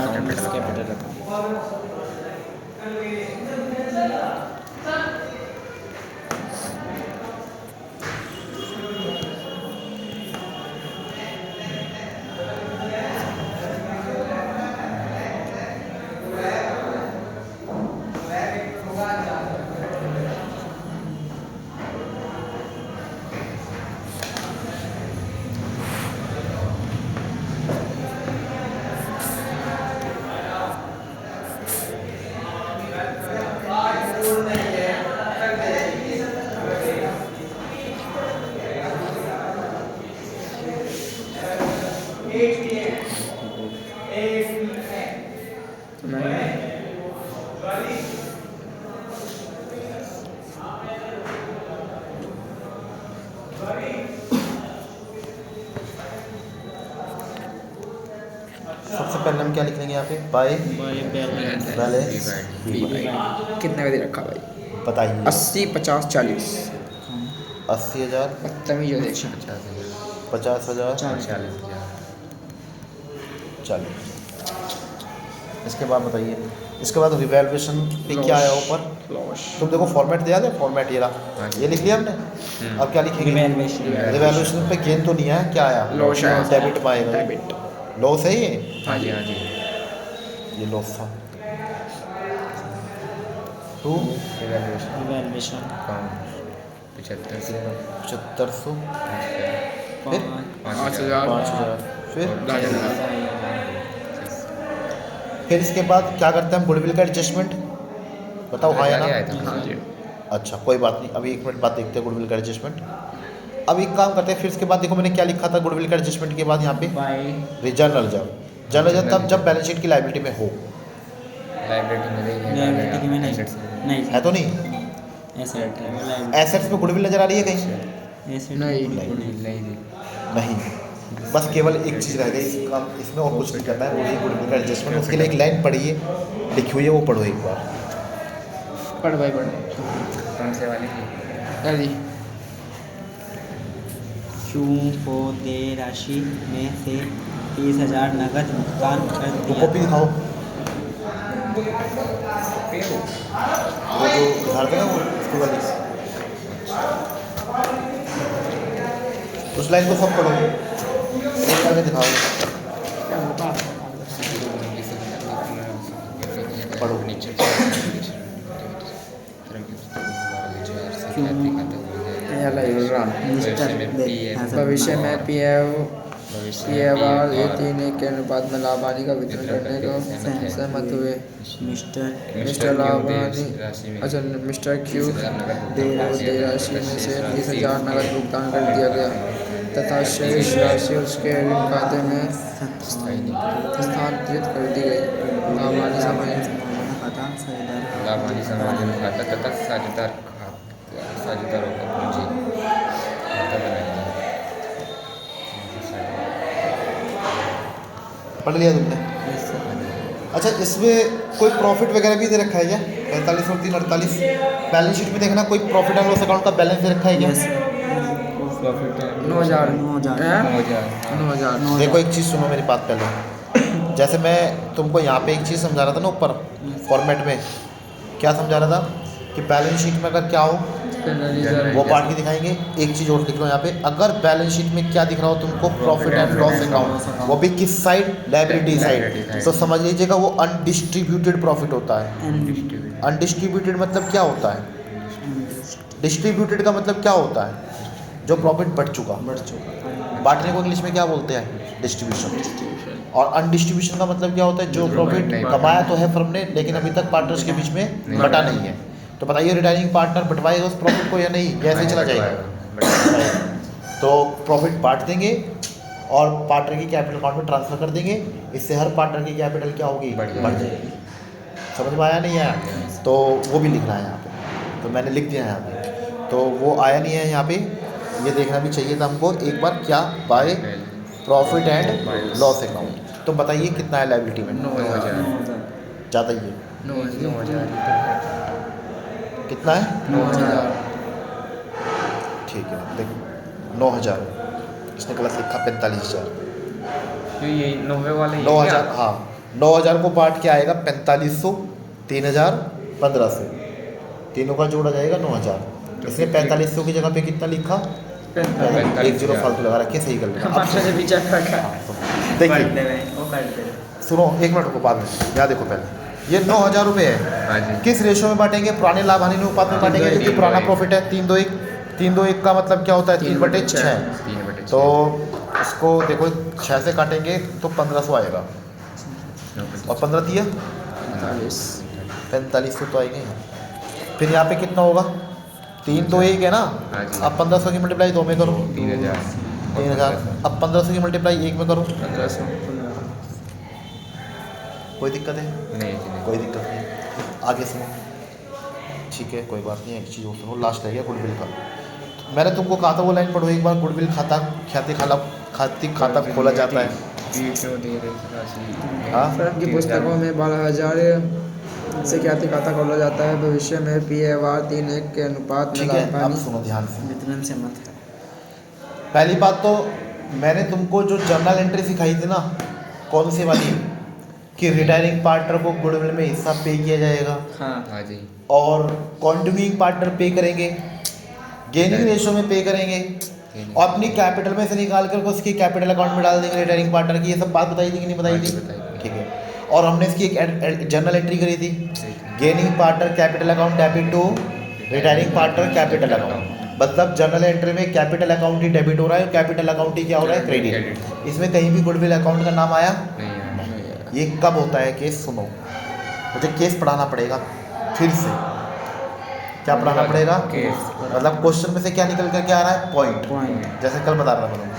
सबसे पहले हम क्या लिख लेंगे यहाँ पे? बाय बैलेंस कितने का दे रखा भाई? बताइए। 80 50 40 80,000, बदतमीज हो देखो। 50,000, 40। इसके बाद बताइए। इसके बाद रिवैल्यूएशन पे क्या आया ऊपर? तुम देखो फॉर्मेट दिया था, फॉर्मेट ये रहा, ये लिख लिया हमने। अब क्या लिखेंगे? रिवैल्यूएशन पे गेन तो नहीं आया, क्या आया? लॉस आया। डेबिट पाएगा। डेबिट। लॉस है ये? हाँ जी हाँ जी। ये लॉस था। टू रिवैल्यूएशन 7500, 5,000 5,000, फिर 10,000 फिर इसके बाद क्या करते हैं हम? गुडविल का एडजस्टमेंट। बताओ हाँ या ना? हाँ जी। अच्छा कोई बात नहीं, अभी 1 मिनट बाद देखते हैं गुडविल का एडजस्टमेंट। अब एक काम करते हैं। फिर इसके बाद देखो मैंने क्या लिखा था गुडविल का एडजस्टमेंट के बाद यहाँ पे? जर्नल जब तब जब बैलेंस शीट की लायबिलिटी में हो। लायबिलिटी में नहीं है तो नहीं? एसेट एसेट्स में गुडविल नजर आ रही है कहीं? एसेट नहीं। नहीं। बस केवल एक चीज़ रह गई इसमें और कुछ नहीं करना है, वही गुडविल का एडजस्टमेंट। उसके लिए एक लाइन पढ़िए, लिखी हुई है, वो पढ़ो एक बार। पढ़ भाई पढ़। कौन से वाले की? जी। क्यों को दे राशि में से 30,000 नगद भुगतान कर तो दिया। कॉपी दिखाओ। वो जो उधार थे ना वो उसको वाली उस लाइन को सब पढ़ो। करके दिखाओ। पढ़ो। नीचे भविष्य में पीएवार ये 3:1 के अनुपात में लाभ हानि का वितरण करने को सहमत हुए। मिस्टर लाभानी अच्छा मिस्टर क्यू दे राशि में से 30,000 नकद भुगतान कर दिया गया तथा शेष राशि उसके ऋण खाते में स्थानांतरित कर दी गई। लाभानी समय लाभानी समायोजन खाता तथा साझेदारों का पूंजी खाता बनाएंगे। पढ़ लिया तुमने? अच्छा, इसमें कोई प्रॉफिट वगैरह भी दे रखा है क्या? 45 और 3 48 बैलेंस शीट में देखना, कोई प्रॉफिट एंड लॉस अकाउंट का बैलेंस दे रखा है क्या? 9,000 देखो एक चीज़ सुनो मेरी बात पहले। जैसे मैं तुमको यहाँ पे एक चीज़ समझा रहा था ना, ऊपर फॉर्मेट में क्या समझा रहा था कि बैलेंस शीट में अगर क्या हो वो पार्ट की दिखाएंगे। एक चीज़ और लिख लो यहाँ पे, अगर बैलेंस शीट में क्या दिख रहा हो तुमको, प्रॉफिट एंड लॉस अकाउंट, वो भी किस साइड? Liability side. तो समझ लीजिएगा वो अनडिस्ट्रीब्यूटेड प्रॉफिट होता है। अनडिस्ट्रीब्यूटेड मतलब क्या होता है? डिस्ट्रीब्यूटेड का मतलब क्या होता है? जो प्रॉफिट बढ़ चुका। बांटने को इंग्लिश में क्या बोलते हैं? डिस्ट्रीब्यूशन। और अनडिस्ट्रीब्यूशन का मतलब क्या होता है? जो प्रॉफिट कमाया तो है फर्म ने लेकिन अभी तक पार्टनर्स के बीच में बटा नहीं है। तो बताइए रिटायरिंग पार्टनर बंटवाएगा उस प्रॉफिट को या नहीं? ऐसे ही चला जाएगा। तो प्रॉफिट बांट देंगे और पार्टनर की कैपिटल अकाउंट में ट्रांसफर कर देंगे। इससे हर पार्टनर की कैपिटल क्या होगी? बढ़ जाएगी। समझ में आया नहीं आया? तो वो भी लिखना है यहाँ पे, तो मैंने लिख दिया है यहाँ पे। तो वो आया नहीं है यहाँ पे, ये देखना भी चाहिए था हमको एक बार। क्या? By profit and loss account. तो बताइए कितना है लायबिलिटी में? 9,000 ज़्यादा ही है। 9,000 कितना है? 9,000 ठीक है, देखो 9,000, इसने गलत लिखा 45,000। तो ये 90 वाले 9,000, हाँ 9,000 को बांट के आएगा 4500, 3,000, 1,500, तीनों का जोड़ा जाएगा 9,000। इसने 4500 की जगह पे कितना लिखा? 10 फालतू लगा रखे, सही कर लेना। देखिए सुनो, एक मिनट को बाद में, यहाँ देखो पहले ये 9,000 रुपये है। हाँ जी। किस रेशो में बांटेंगे? पुराने लाभ हानि अनुपात में बांटेंगे क्योंकि पुराना प्रॉफिट है 3-2-1। 3-2-1 का मतलब क्या होता है? 3/6। 3/6 तो इसको देखो 6 से काटेंगे तो 1,500 आएगा और 15 दिया 4500 तो आएंगे। फिर यहाँ पे कितना होगा? 3-2-1 है ना। हाँ जी। अब 1500 की मल्टीप्लाई 2 में करो 3,000 3,000। अब 1500 की मल्टीप्लाई 1 में करो। 1,500 कोई दिक्कत है? नहीं कोई दिक्कत नहीं। आगे सुनो, ठीक है कोई बात नहीं। एक चीज़ और सुनो, लास्ट रह गया गुडविल का। मैंने तुमको कहा था वो लाइन पढ़ो एक बार। गुडविल खाता खाता खोला जाता है। हाँ फर्म की पुस्तकों में 12,000 से ख्याति खाता खोला जाता है। भविष्य में पीएवार 3:1 के अनुपात में ठीक है। अब लाभानी सुनो ध्यान से। वितरण से मत है। पहली बात तो मैंने तुमको जो जर्नल एंट्री सिखाई थी ना, कौन सी वाली, कि रिटायरिंग पार्टनर को गुडविल में हिस्सा पे किया जाएगा हाँ जी। और कॉन्टिन्यूइंग पार्टनर पे करेंगे, गेनिंग रेशो में पे करेंगे और अपनी कैपिटल में से निकाल कर उसकी कैपिटल अकाउंट में डाल देंगे रिटायरिंग पार्टनर की। ये सब बात बताई थी कि नहीं बताई थी? ठीक है। और हमने इसकी एक जर्नल एंट्री करी थी, gaining partner capital account debit to retiring partner capital account. मतलब जर्नल एंट्री में कैपिटल अकाउंट ही डेबिट हो रहा है, कैपिटल अकाउंट ही क्या हो रहा है? क्रेडिट। इसमें कहीं भी गुडविल अकाउंट का नाम आया? ये कब होता है केस? सुनो, मुझे केस पढ़ाना पड़ेगा फिर से। क्या पढ़ाना पड़ेगा? केस। मतलब क्वेश्चन में से क्या निकल कर क्या आ रहा है? पॉइंट। जैसे कल बता रहा था मैं,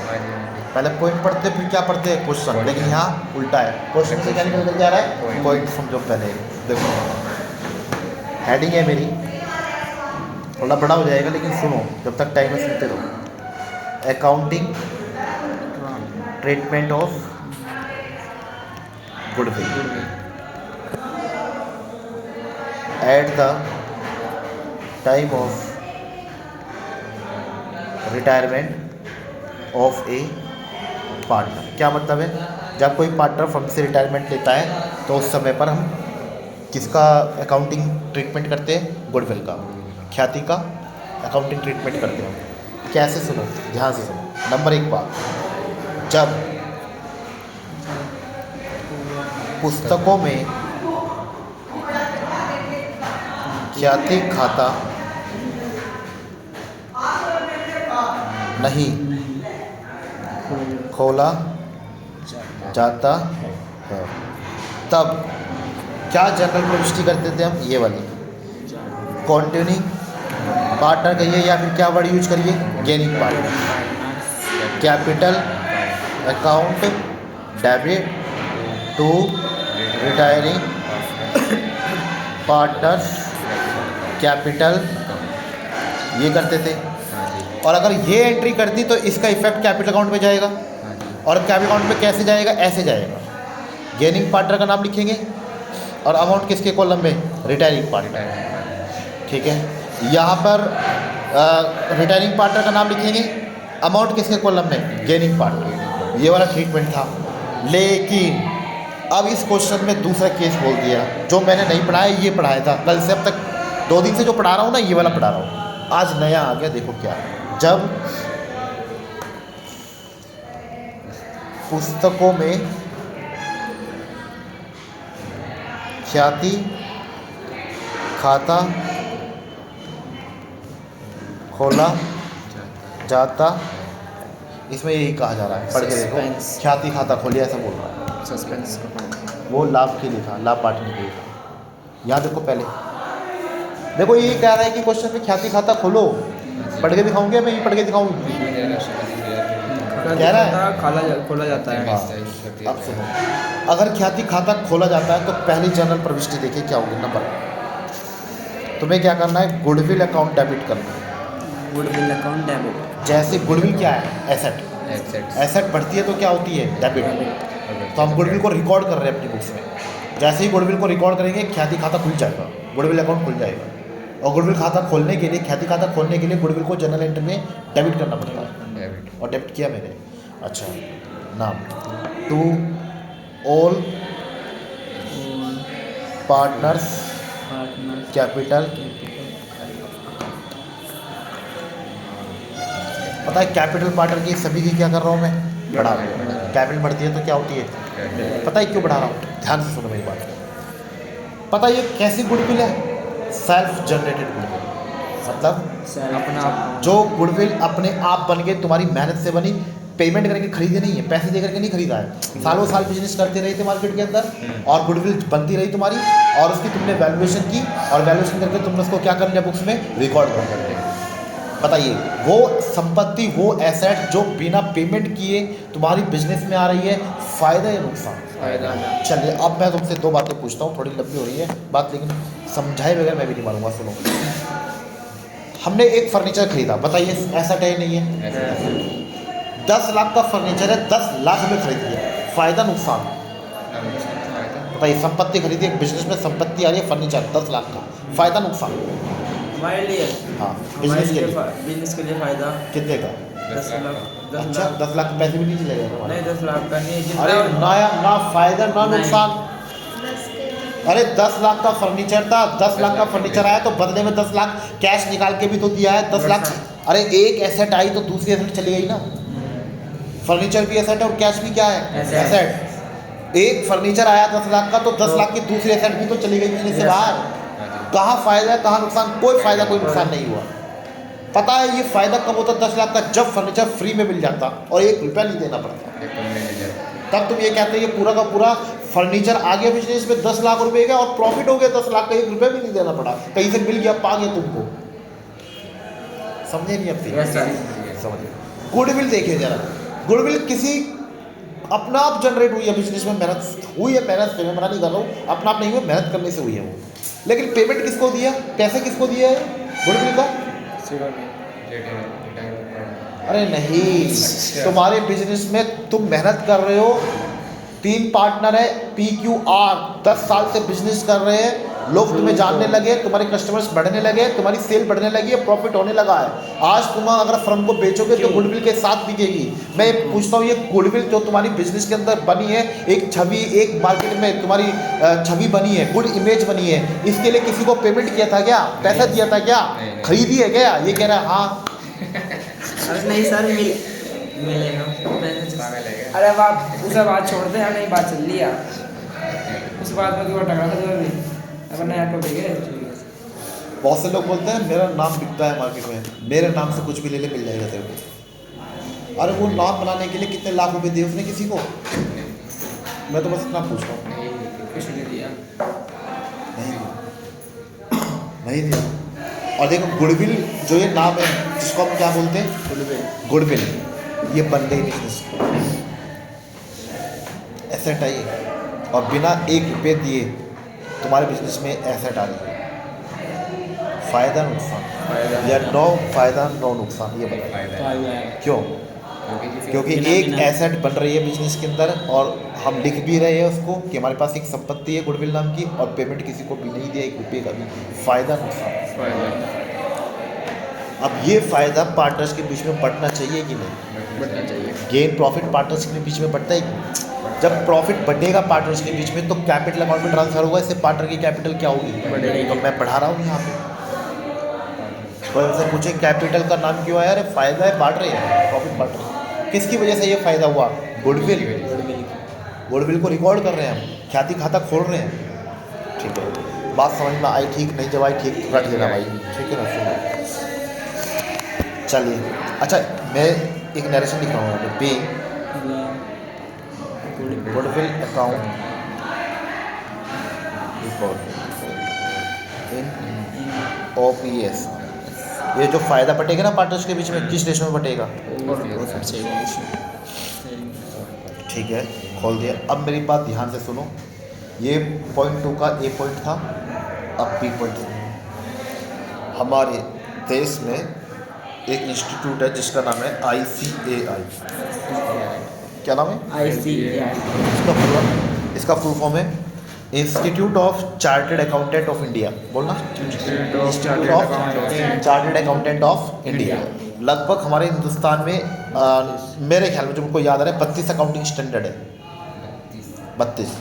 पहले पॉइंट पढ़ते फिर क्या पढ़ते हैं? क्वेश्चन। लेकिन यहाँ उल्टा है, क्वेश्चन से क्या निकल कर क्या आ रहा है? पॉइंट। समझो पहले, देखो हेडिंग है मेरी, थोड़ा बड़ा हो जाएगा लेकिन सुनो जब तक टाइम में सुनते रहो। Accounting treatment of goodwill at the time of retirement of A partner. क्या मतलब है? जब कोई पार्टनर फर्म से रिटायरमेंट लेता है तो उस समय पर हम किसका अकाउंटिंग ट्रीटमेंट करते हैं? गुडविल का, ख्याति का अकाउंटिंग ट्रीटमेंट करते हैं। कैसे? सुनो ध्यान से सुनो। नंबर 1 बात, जब पुस्तकों में ख्याति खाता नहीं खोला जाता है, तब क्या जनरल प्रविष्टि करते थे हम? ये वाली कॉन्टिन्यूइंग पार्टनर कहिए या फिर क्या वर्ड यूज करिए? Gaining partner. Capital account debit to retiring partners capital, ये करते थे। और अगर ये एंट्री करती तो इसका इफेक्ट कैपिटल अकाउंट में जाएगा, और कैपिटल अकाउंट में कैसे जाएगा? ऐसे जाएगा। गेनिंग पार्टनर का नाम लिखेंगे और अमाउंट किसके कॉलम में? Retiring partner. ठीक है, यहाँ पर रिटायरिंग पार्टनर का नाम लिखेंगे, अमाउंट किसके कॉलम में? Gaining partner. ये वाला ट्रीटमेंट था। लेकिन अब इस क्वेश्चन में दूसरा केस बोल दिया, जो मैंने नहीं पढ़ाया, ये पढ़ाया था कल से, अब तक 2 दिन से जो पढ़ा रहा हूँ ना, ये वाला पढ़ा रहा हूँ। आज नया आ गया, देखो क्या है। जब पुस्तकों में ख्याति खाता खोला जाता, इसमें यही कहा जा रहा है, पढ़ के देखो। ख्याति खाता खोलिए ऐसा बोल रहा है। सस्पेंस वो लाभ के लिए था, लाभ बांटने के लिए था। यहाँ देखो पहले, देखो ये कह रहा है कि क्वेश्चन में ख्याति खाता खोलो, पढ़ के दिखाऊंगे, मैं ये पढ़ के दिखाऊंगी, कह रहा है खोला जाता है। हाँ। अब सुनो, अगर ख्याति खाता खोला जाता है तो पहली जनरल प्रविष्टि देखिए क्या होगी। नंबर, तुम्हें क्या करना है? गुडविल अकाउंट डेबिट करना है। गुडविल अकाउंट डेबिट, जैसे गुडविल क्या है? एसेट। एसेट बढ़ती है तो क्या होती है? डेबिट। तो हम गुडविल को रिकॉर्ड कर रहे हैं अपनी बुक्स में। जैसे ही गुडविल को रिकॉर्ड करेंगे, ख्याति खाता खुल जाएगा, गुडविल अकाउंट खुल जाएगा। और गुडविल खाता खोलने के लिए, ख्याति खाता खोलने के लिए गुडविल को जनरल एंट्री में डेबिट करना पड़ता है। और डेबिट किया मैंने। अच्छा, नाम टू ऑल पार्टनर्स कैपिटल। पता है कैपिटल पार्टनर की सभी की क्या कर रहा हूँ मैं? बढ़ा रहा हूँ। कैपिटल बढ़ती है तो क्या होती है? पता है क्यों बढ़ा रहा हूँ? ध्यान से सुनो मेरी बात। पता है ये कैसी गुडविल है? Self generated goodwill. मतलब अपना जो गुडविल अपने आप बन के तुम्हारी मेहनत से बनी, पेमेंट करके खरीदे नहीं है, पैसे दे करके नहीं खरीदा है। सालों साल बिजनेस करते रहे थे मार्केट के अंदर, और गुडविल बनती रही तुम्हारी, और उसकी तुमने वैल्यूएशन की, और वैल्यूएशन करके तुमने उसको क्या कर लिया? बुक्स में रिकॉर्ड कर लिया। बताइए, वो संपत्ति, वो एसेट जो बिना पेमेंट किए तुम्हारी बिजनेस में आ रही है, फायदा या नुकसान? फायदा। चलिए अब मैं तुमसे 2 बातें पूछता हूँ, थोड़ी लंबी हो रही है बात, लेकिन समझाए बगैर मैं भी नहीं मानूंगा। सुनो, हमने एक फर्नीचर खरीदा, बताइए एसेट है नहीं है? 10 लाख का फर्नीचर है, 10 लाख में खरीद लिया, फायदा नुकसान? बताइए, संपत्ति खरीदी, एक बिजनेस में संपत्ति आ रही है, फर्नीचर 10 लाख का, फायदा नुकसान? हमारे लिए, हाँ, बिजनेस के लिए। बिजनेस के लिए फायदा कितने का? 10 लाख। अच्छा, 10 लाख के पैसे भी नहीं चलेगा तुम्हारे? नहीं, 10 लाख का नहीं, अरे ना फायदा ना नुकसान। अरे 10 लाख का फर्नीचर था, 10 लाख का फर्नीचर आया तो बदले में 10 लाख कैश निकाल के भी तो दिया है। 10 लाख, अरे एक एसेट आई तो दूसरी एसेट चली गई ना। फर्नीचर भी एसेट है और कैश भी क्या है? एसेट। एक फर्नीचर आया 10 लाख का तो 10 लाख की दूसरी एसेट भी तो चली गई बिजनेस से बाहर। कहाँ फायदा है, कहाँ नुकसान? कोई फायदा कोई नुकसान नहीं हुआ। पता है ये फायदा कब होता? 10 लाख का, जब फर्नीचर फ्री में मिल जाता और 1 रुपया नहीं देना पड़ता। तब तुम ये कहते हैं ये पूरा का पूरा फर्नीचर आ गया बिजनेस में 10 लाख रुपए का, और प्रॉफिट हो गया 10 लाख का, 1 रुपया भी नहीं देना पड़ा, कहीं से मिल गया, पा गया तुमको। समझे नहीं अपनी? समझे। गुडविल देखिए जरा, गुडविल किसी अपना आप जनरेट हुई है, बिजनेस में मेहनत हुई है, मेहनत से मैं मना नहीं कर रहा हूँ, अपना आप नहीं हुआ, मेहनत करने से हुई है वो। लेकिन पेमेंट किसको दिया? पैसे किसको दिया है गुडविल का? अरे नहीं, तुम्हारे बिजनेस में तुम मेहनत कर रहे हो, 3 पार्टनर है, PQR 10 साल से बिजनेस कर रहे हैं, लोग तुम्हें जानने लगे, तुम्हारे कस्टमर्स बढ़ने लगे, तुम्हारी सेल बढ़ने लगी है, प्रॉफिट होने लगा है। आज तुम अगर फर्म को बेचोगे तो गुडविल के साथ बिकेगी। मैं पूछता हूँ, ये गुडविल जो तुम्हारी बिजनेस के अंदर बनी है, एक छवि, एक मार्केट में तुम्हारी छवि बनी है, गुड इमेज बनी है, इसके लिए किसी को पेमेंट किया था क्या? पैसा दिया था क्या? खरीदी है क्या? ये कह रहा है हाँ। अरे नहीं सर, मिलेगा। अरे बात उसे बात छोड़ दे, नहीं बात चल रही है। उसके बाद में तगड़ा था जो भी अपन नया टॉपिक है। बहुत से लोग बोलते हैं मेरा नाम बिकता है मार्केट में, मेरे नाम से कुछ भी ले ले मिल जाएगा तेरे को। अरे वो नाम बनाने के लिए कितने लाख रुपए दिए उसने किसी को? मैं तो बस इतना पूछ रहा हूँ। कुछ नहीं दिया। नहीं दिया। और देखो गुडविल जो ये नाम है जिसको हम क्या बोलते हैं, गुडविल, ये बन गई बिजनेस एसेट है ये, और बिना 1 रुपये दिए तुम्हारे बिजनेस में एसेट आ रही है। फ़ायदा नुकसान या नो फ़ायदा नो नुकसान, ये बता क्यों? क्योंकि एक एसेट बन रही है बिजनेस के अंदर और हम लिख भी रहे हैं उसको कि हमारे पास एक संपत्ति है गुडविल नाम की, और पेमेंट किसी को भी नहीं दिया 1 रुपये का भी। फ़ायदा नुकसान। अब ये फ़ायदा पार्टनर्स के बीच में बढ़ना चाहिए कि नहीं? बढ़ना चाहिए। गेन प्रॉफिट पार्टनर्स के बीच में बढ़ता है कि नहीं? जब प्रॉफिट बढ़ेगा पार्टनर्स के बीच में तो कैपिटल अमाउंट में ट्रांसफर होगा, इससे पार्टनर की कैपिटल क्या होगी? बढ़ेगी। तो मैं बढ़ा रहा हूँ यहाँ पे। तो उनसे पूछे कैपिटल का नाम क्यों आया? अरे फ़ायदा है, बांट रहे हैं, प्रॉफिट बांट रहे हैं। किसकी वजह से ये फ़ायदा हुआ? गुडविल। गुडविल को रिकॉर्ड कर रहे हैं हम, ख्याति खाता खोल रहे हैं। ठीक है, बात समझ में आई? ठीक नहीं, जब आई ठीक रख लेना भाई, ठीक है ना? सुनो चलिए। अच्छा, मैं एक नरेशन लिख रहा हूँ यहाँ पे, गुडविल अकाउंट इन OPS। ये जो फ़ायदा बटेगा ना पार्टनर्स के बीच में, किस रेशो में बटेगा? ठीक है, खोल दिया। अब मेरी बात ध्यान से सुनो, ये पॉइंट 2 का A पॉइंट था, अब B पॉइंट। हमारे देश में एक इंस्टीट्यूट है जिसका नाम है ICAI। क्या नाम है? ICAI। इसका फुल फॉर्म है institute of chartered accountant of India. बोलना, institute of chartered accountant of India. लगभग हमारे हिंदुस्तान में मेरे ख्याल में जो मुझको याद आ रहा है 32 अकाउंटिंग स्टैंडर्ड है, 32।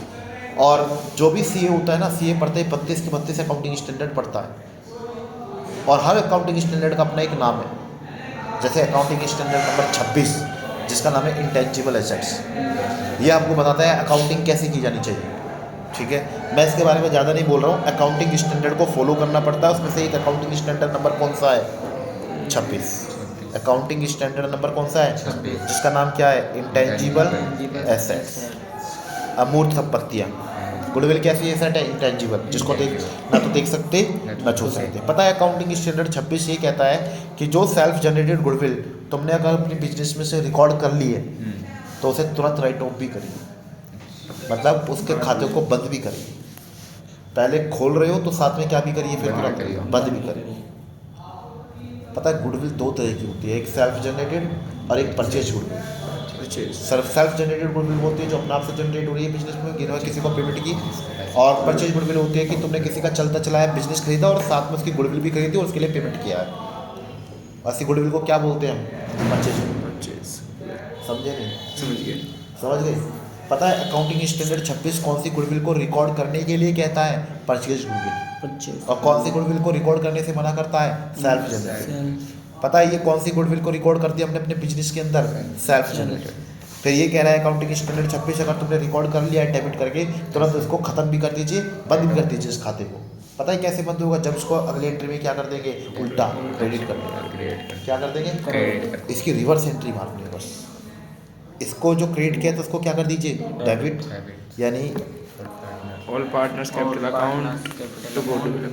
और जो भी CA होता है ना, CA पढ़ते ही 32 के 32 अकाउंटिंग स्टैंडर्ड पढ़ता है, और हर अकाउंटिंग स्टैंडर्ड का अपना एक नाम है। जैसे अकाउंटिंग स्टैंडर्ड नंबर 26 जिसका नाम है इंटेंजिबल एसेट्स, ये आपको बताता है अकाउंटिंग कैसे की जानी चाहिए। ठीक है, मैं इसके बारे में ज़्यादा नहीं बोल रहा हूँ। अकाउंटिंग स्टैंडर्ड को फॉलो करना पड़ता है, उसमें से एक अकाउंटिंग स्टैंडर्ड नंबर कौन सा है? 26। अकाउंटिंग स्टैंडर्ड नंबर कौन सा है? जिसका नाम क्या है? इंटेंजिबल एसेट्स, अमूर्त संपत्तियाँ। गुडविल कैसी एसेट है? इंटेंजिबल, जिसको देख ना तो देख सकते ना छू सकते। पता है अकाउंटिंग स्टैंडर्ड 26 ये कहता है कि जो सेल्फ जनरेटेड गुडविल तुमने अगर अपनी बिजनेस में से रिकॉर्ड कर ली है तो उसे तुरंत राइट ऑफ भी करिए, मतलब उसके खाते को बंद भी करिए। पहले खोल रहे हो तो साथ में क्या भी करिए, फिर तुरंत बंद भी करिए। पता है गुडविल 2 तरह की होती है, एक सेल्फ जनरेटेड और एक purchase goodwill. Self generated goodwill होती है जो अपने आप से जनरेट हो रही है बिजनेस में, गिनवा किसी को पेमेंट की। और परचेज गुडविल होती है कि तुमने किसी का चलता चलाया बिजनेस खरीदा और साथ में उसकी गुडविल भी खरीदी और उसके लिए पेमेंट किया है। ऐसी गुडविल को क्या बोलते हैं? परचेज। समझे नहीं? समझ गए? पता है अकाउंटिंग स्टैंडर्ड 26 कौन सी गुडविल को रिकॉर्ड करने के लिए कहता है? Purchase goodwill. और कौन सी गुडविल को रिकॉर्ड करने से मना करता है? Self generated. पता है ये कौन सी गुडविल को रिकॉर्ड कर दिया हमने अपने बिजनेस के अंदर? Self generated. फिर ये कह रहा है अकाउंटिंग स्टैंडर्ड 26 अगर तुमने रिकॉर्ड कर लिया है डेबिट करके, तुरंत उसको खत्म भी कर दीजिए, बंद भी कर दीजिए इस खाते को। पता है कैसे बंद होगा? जब उसको अगले एंट्री में क्या कर देंगे? उल्टा क्रेडिट कर देंगे। क्या कर देंगे? इसकी रिवर्स एंट्री मारनी है बस। इसको जो क्रेडिट किया था उसको क्या कर दीजिए? डेबिट, यानी all partners capital account to goodwill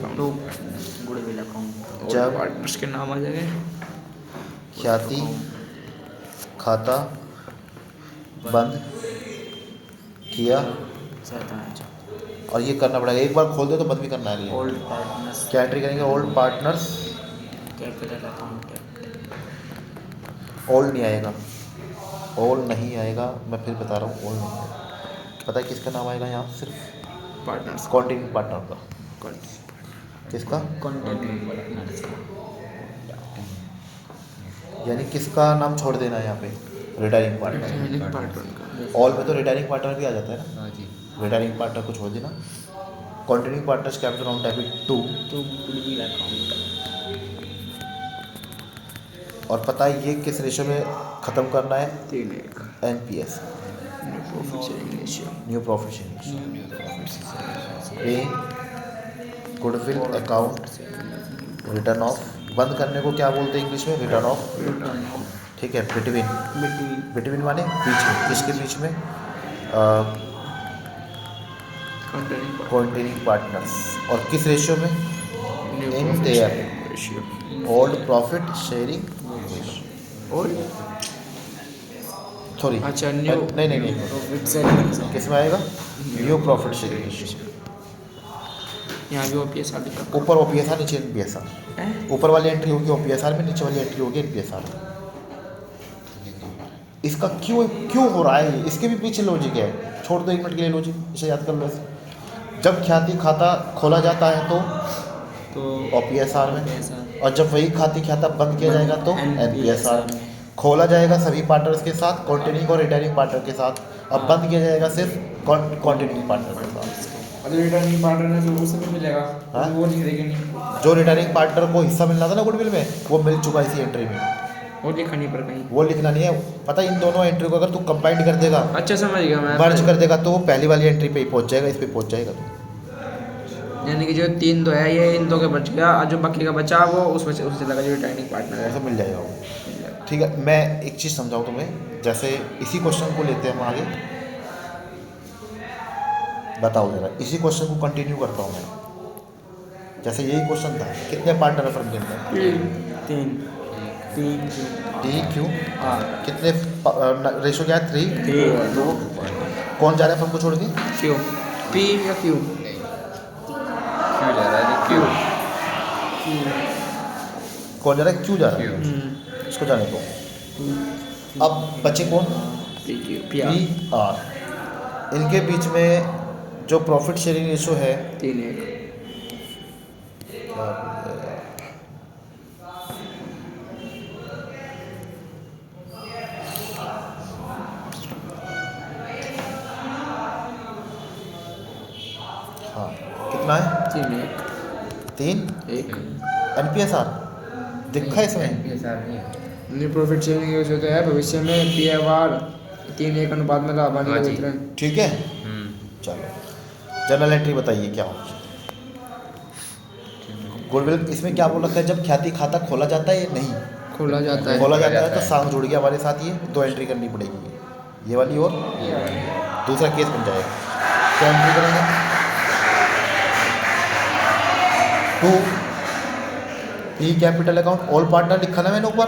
account. जब पार्टनर्स के नाम आ जाएंगे, ख्याति खाता बंद किया, और ये करना पड़ेगा। एक बार खोल दे तो बंद भी करना है। ओल्ड पार्टनर्स क्या एंट्री करेंगे? Old partners capital account. Old नहीं आएगा, ओल्ड नहीं आएगा, मैं फिर बता रहा हूँ ओल्ड नहीं आएगा। पता है किसका नाम आएगा यहाँ? सिर्फ पार्टनर्स, कॉन्टिन्यू पार्टनर का। किसका? यानी किसका नाम छोड़ देना है यहाँ पे? Retiring partner. ऑल में तो रिटायरिंग पार्टनर भी आ जाता है ना, रिटायरिंग पार्टनर को छोड़ देना। Continue partners capital account debit to goodwill account. और पता है ये किस रेशो में ख़त्म करना है? NPS। Profit sharing ratio new profit sharing, पे गुडविल अकाउंट, रिटर्न ऑफ, बंद करने को क्या बोलते हैं इंग्लिश में? Return of. ठीक है, बिटवीन, बिटवीन माने बीच में, किसके बीच में? Containing partners. और किस रेशियो में? In their ratio old profit sharing, और सॉरी अच्छा न्यू नहीं प्रॉफिट शेयरिंग किस में आएगा? New profit sharing ratio. यहाँ भी ओपीएसआर लिखा ऊपर ओपीएसआर, नीचे एनपीएसआर। है। ऊपर वाली एंट्री होगी ओपीएसआर में, नीचे वाली एंट्री होगी एनपीएसआर में। इसका क्यों हो रहा है? इसके भी पीछे लॉजिक है, छोड़ दो 1 मिनट के लिए लॉजिक, इसे याद कर लो ऐसे। जब ख्याति खाता खोला जाता है तो ओपीएसआर में, और जब वही खाती खाता बंद किया जाएगा तो एनपीएसआर में। खोला जाएगा सभी पार्टनर्स के साथ, कॉन्टिन्यूइंग और रिटायरिंग पार्टनर के साथ, अब बंद किया जाएगा सिर्फ कॉन्टिन्यूइंग पार्टनर के साथ। अगर रिटर्निंग पार्टनर है तो उसे भी मिलेगा, हाँ? वो नहीं देंगे नहीं, जो रिटायरिंग पार्टनर को हिस्सा मिलना था ना गुडविल में, वो मिल चुका इसी एंट्री में, वो लिखा नहीं पर कहीं। वो लिखना नहीं है। पता है इन दोनों एंट्री को अगर तू कंबाइंड कर देगा, अच्छा समझ गया मैं। मर्ज कर देगा, तो वो पहली वाली एंट्री पे ही पहुंच जाएगा, इस पे पहुंच जाएगा तो। यानी कि जो 3 है ये इन 2 के बच गया, और जो बाकी का बचा वो उसमें से उससे लगा जो रिटर्निंग पार्टनर है। ऐसे मिल जाएगा वो। ठीक है, मैं एक चीज़ समझाऊँ तुम्हें, जैसे इसी क्वेश्चन को लेते हैं हम आगे, बताओ जरा, इसी क्वेश्चन को कंटिन्यू करता हूँ मैं। जैसे यही क्वेश्चन था, कितने पार्टनर है फर्म के अंदर? 3 डी क्यू आर कितने रेशो क्या है? 3। 2 कौन जा रहा है फर्म को छोड़ के? क्यों पी या क्यू? क्यों जा रहा है? क्यों? कौन जा रहा है? क्यू जा रहा है, क्यों? इसको जाने दो। अब बचे कौन? P Q P are. इनके बीच में जो प्रॉफिट शेयरिंग रेशो है 3-1। क्या बोलते हैं? हाँ, कितना है? 3 3-1 एनपीएसआर दिखा है इसमें? एनपीएसआर नहीं है। न्यू प्रॉफिट शेयरिंग रेशियो तो है भविष्य में पीएआर 3-1 अनुपात में लाभ हानि का हाँ जी। वितरण। ठीक है, चलो जनरल एंट्री बताइए क्या हो। गुडविल इसमें क्या बोल रखा है? जब ख्याति खाता खोला जाता है या नहीं खोला जाता है। खोला जाता है जाता तो है। सांग जुड़ गया हमारे साथ, ये 2 एंट्री करनी पड़ेगी, ये वाली और ये वाली। दूसरा केस बन जाएगा। क्या एंट्री करेंगे? 2 P capital account all partner लिखा ना मैंने ऊपर,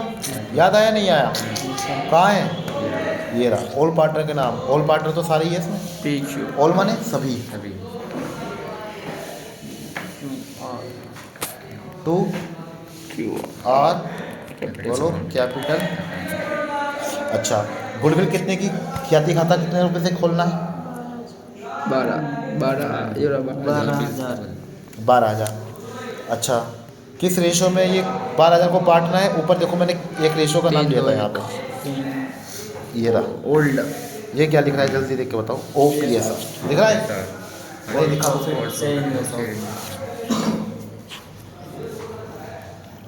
याद आया नहीं आया? कहाँ है? ये रहा ऑल पार्टनर के नाम। ऑल पार्टनर तो सारे ही है इसमें, पी क्यू ऑल माने सभी। अभी 2 क्यू आर बोलो कैपिटल। अच्छा, गुडविल कितने की ख्याति खाता कितने रुपए से खोलना है? 12 12,000 12,000। अच्छा, किस रेशो में ये 12,000 को बांटना है? ऊपर देखो मैंने एक रेशो का नाम दिया था यहाँ पे, ये रहा ओल्ड। ये क्या लिख रहा है? जल्दी देख के बताओ। ओपीएसआर दिख रहा है? नहीं दिखा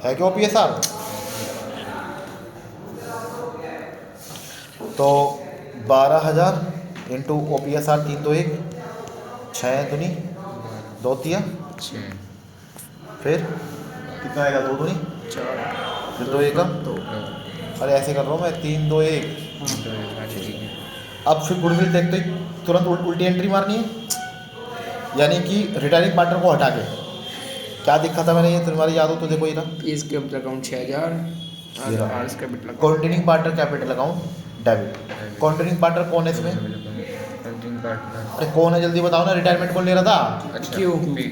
है क्या ओपीएसआर? तो 12,000 इंटू ओपीएसआर 3 2 1 6 दूनी 2 तिया, फिर कितना आएगा? 2 दूनी 4 फिर 2 1 अरे ऐसे कर रहा हूँ मैं, 3 2 1। अब फिर गुडविल देखते ही तुरंत उल्टी एंट्री मारनी है, यानी कि रिटायरिंग पार्टनर को हटा के। क्या दिखा था मैंने? ये तुम्हारी याद हो तो देखो, ये रहा पीस कैपिटल अकाउंट 6000 ये और रहा। R's capital account. Continuing partner capital account debit. Continuing partner कौन है इसमें? Continue partner. अरे कौन है जल्दी बताओ ना, रिटायरमेंट कौन ले रहा था? अच्छा क्यों? पी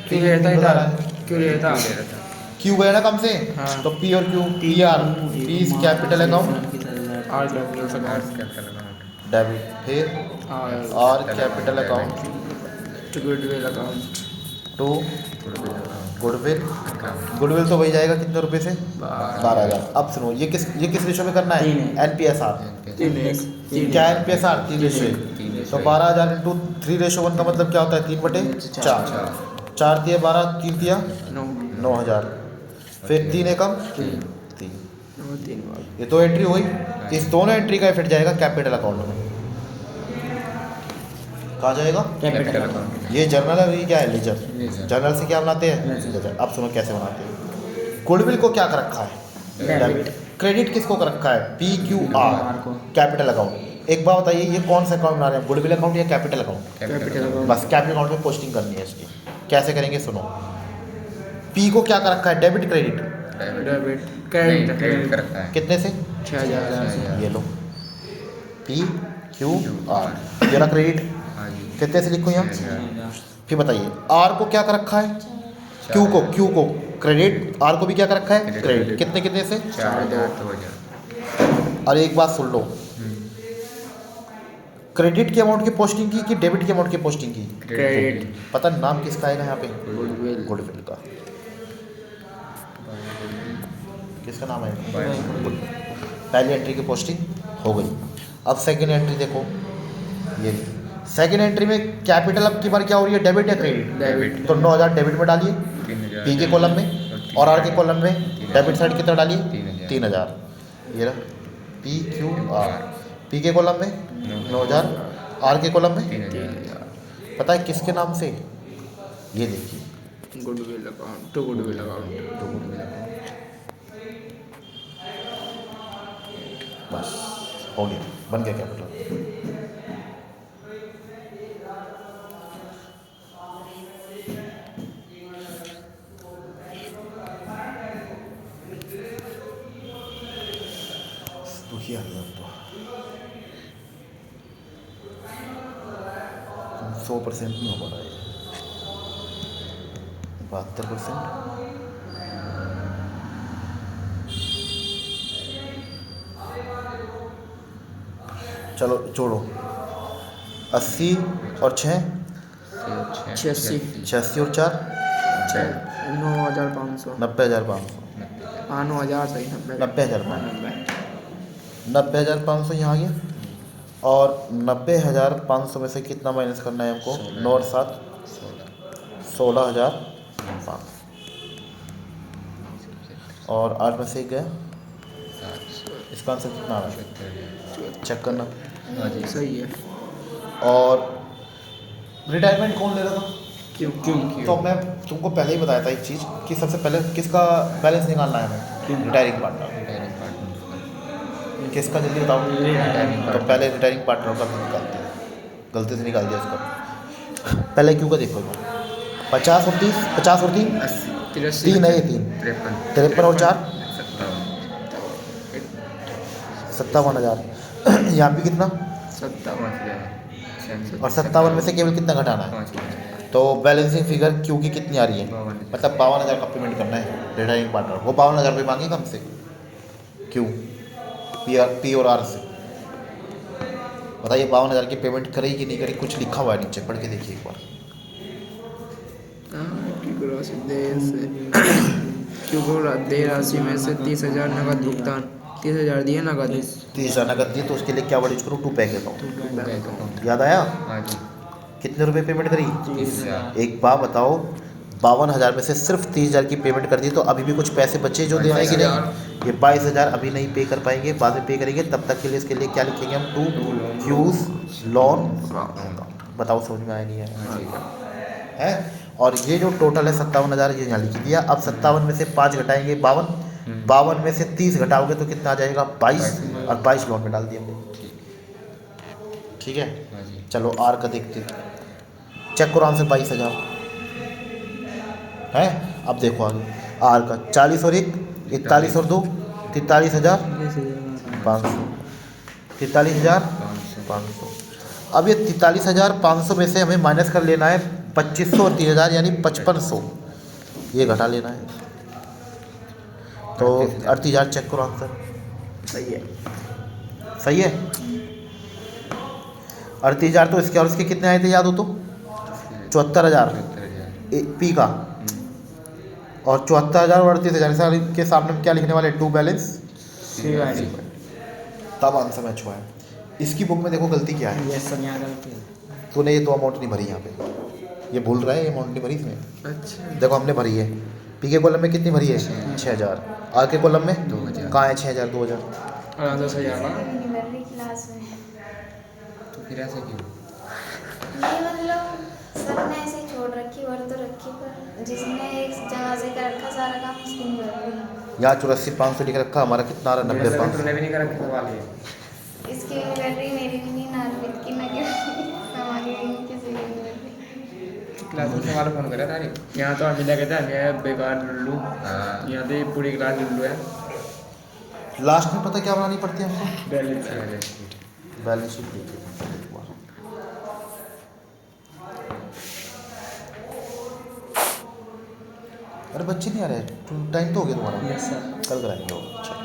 क्यों ले रहा बता था? रहा है। क्यों ले रहा ले था? रहा था। क्यू गया ना कम से, हाँ। तो पी और Q, P R P's capital account R capital R's account capital account. Debit, फिर R capital account to goodwill account to goodwill account. Goodwill. Account. Goodwill तो वही जाएगा कितने रुपए से? 12 12,000। अब सुनो, ये किस रेशो में करना है? एनपीएसआर। क्या है एनपीएसआर? 3 रेशो। तो 12,000 इंटू 3 रेशो 1 का मतलब क्या होता है? 3/4। 4 तिया 12, 3 तिया 9,000, फिर 3 एकम 3। 3 ये 2 एंट्री हुई। इस दोनों एंट्री का इफेक्ट जाएगा कैपिटल अकाउंट में। कहाँ जाएगा? Capital account. ये जर्नल है और ये क्या है? लेजर। लेजर। जर्नल से क्या बनाते हैं? लेजर। लेजर। अब सुनो कैसे बनाते हैं। गुडविल को क्या कर रखा है? डेबिट। क्रेडिट किसको कर रखा है? PQR आर को। Capital account. एक बात बताइए, ये कौन सा अकाउंट बना रहे हैं? गुडविल अकाउंट या कैपिटल अकाउंट? Capital account. बस कैपिटल अकाउंट में पोस्टिंग करनी है इसकी। कैसे करेंगे सुनो। P को क्या कर रखा है? Debit credit. Debit credit credit कर रखा है। कितने से? 6000 ये लो PQR। ये रहा क्रेडिट। हाँ जी। कितने से लिखूँ यहाँ? 6000। फिर बताइए R को क्या कर रखा है? Q को क्रेडिट। R को भी क्या कर रखा है? क्रेडिट। कितने कितने से? 4000 2000। और एक बात सुन लो, क्रेडिट की अमाउंट की पोस्टिंग की कि डेबिट की अमाउंट की पोस्टिंग की? क्रेडिट पता नाम किसका आएगा यहाँ पे? गुडविल गुडविल का। किसका नाम है? पहली एंट्री की पोस्टिंग हो गई। अब सेकंड एंट्री देखो, ये सेकंड एंट्री में कैपिटल अब की बार क्या हो रही है? डेबिट या क्रेडिट? डेबिट तो 9000 डेबिट में डालिए 3000। P के कॉलम में, और R के कॉलम में डेबिट साइड कितना डालिए? 3000। ये रहा PQR। P के कॉलम में 9000, R के कॉलम में 3000। पता है किसके नाम से? ये देखिए goodwill account to goodwill account. बस हो गया, बन गया कैपिटल। दुखी आ गया तो 100% नहीं हो पा रहा है। 72%। चलो छोड़ो। 80 और 6 86 86 और 4 9500 90,500। हाँ 9000 सही 90,500 90,500 यहाँ आ गया। और 90,500 में से कितना माइनस करना है हमको? 9 और 7 16,500 और 8 में से 1 गया। इसका आंसर कितना आ रहा है? चेक करना। सही है। और रिटायरमेंट कौन ले रहा था? क्यों तो मैं तुमको पहले ही बताया था एक चीज़ कि सबसे पहले किसका बैलेंस निकालना है हमें? Retiring partner. किसका जल्दी बताओ। तो पहले रिटायरिंग पार्टनर का निकालते हैं। गलती से निकाल दिया इसका। पहले क्यों का देखो, 50 और 30, 50 और 3 3 है, ये 3 53 और 4 57,000। यहाँ भी कितना? 57,000 और 57 में से केवल कितना घटाना है? 5,000। तो बैलेंसिंग फिगर क्यू की कितनी आ रही है? 52,000। मतलब 52,000 का पेमेंट करना है रिटायरिंग पार्टनर। वो 52,000 रुपये मांगेगा हमसे क्यू पी और आर से। बताइए 52,000 की पेमेंट करेगी कि नहीं करेगी? कुछ लिखा हुआ है नीचे, पढ़ के देखिए एक बार। दे राशि में से 30,000 नगद भुगतान। 30,000 दिए नगद 30,000 नगद दिए तो उसके लिए क्या वर्ड यूज करूँ? To pack account. याद आया? हाँ जी। कितने रुपए पेमेंट करी? 30,000। एक बात बताओ, 52,000 में से सिर्फ 30,000 की पेमेंट कर दी तो अभी भी कुछ पैसे बचे जो देने के लिए? ये 22,000 अभी नहीं पे कर पाएंगे, बाद में पे करेंगे। तब तक के लिए इसके लिए क्या लिखेंगे हम? To use loan account. बताओ समझ में आया नहीं है? और ये जो टोटल है 57,000 ये यहाँ लिख दिया। अब 57 में से 5 घटाएंगे 52, 52 में से 30 घटाओगे तो कितना आ जाएगा? 22, और 22 लोन में डाल दिया हमने। ठीक है, हाँ जी। चलो आर का देखते, चेक करो आंसर 22,000 है। अब देखो आगे आर का 40 और 1 41 और 2 43,500 43,500। अब ये 43,500 में से हमें माइनस कर लेना है 2,500 और 3,000 यानी 5,500 ये घटा लेना है। तो 38,000 चेक करो आंसर। सही है, सही है। 38,000 तो इसके और इसके कितने आए थे याद हो तो? 74,000 पी का, और 74,000 और 38,000 के सामने हम क्या लिखने वाले? टू बैलेंस तब आंसर मैच हुआ है। इसकी बुक में देखो गलती क्या है। यस सर, यहाँ गलती है। तूने ये 2 अमाउंट नहीं भरी यहाँ पे, ये भूल रहा है, ये अमाउंट नहीं भरी इसमें। अच्छा देखो हमने भरी है। पी के कॉलम में कितनी भरी है? 6,000। आर के कॉलम में 2,000। कहाँ है 6,000? 2,000। 10,000 तो फिर ऐसे क्यों? नहीं मतलब सर ने ऐसे ही छोड़ रखी और तो रखी, पर जिसने एक जगह से कर रखा सारा काम उसकी नहीं कर रही। यहाँ 84,500 लिख रखा, हमारा कितना आ रहा? 90,500। तुमने भी नहीं कर रखा सवाल ये। इसकी भी नहीं कर रही, मेरी भी नहीं, नारवित की ना हमारी भी नहीं, किसी की नहीं कर रही। क्लास में सवाल फोन करा तारी। यहाँ तो अमिला कहता है बेकार लुल्लू, हाँ। यहाँ तो पूरी क्लास लुल्लू है। लास्ट में पता क्या बनानी पड़ती है हमको? बैलेंस बैलेंस शीट देखिए। अरे बच्चे नहीं आ रहे, टाइम तो हो गया तुम्हारा। Yes sir. कल कराएंगे वो। अच्छा।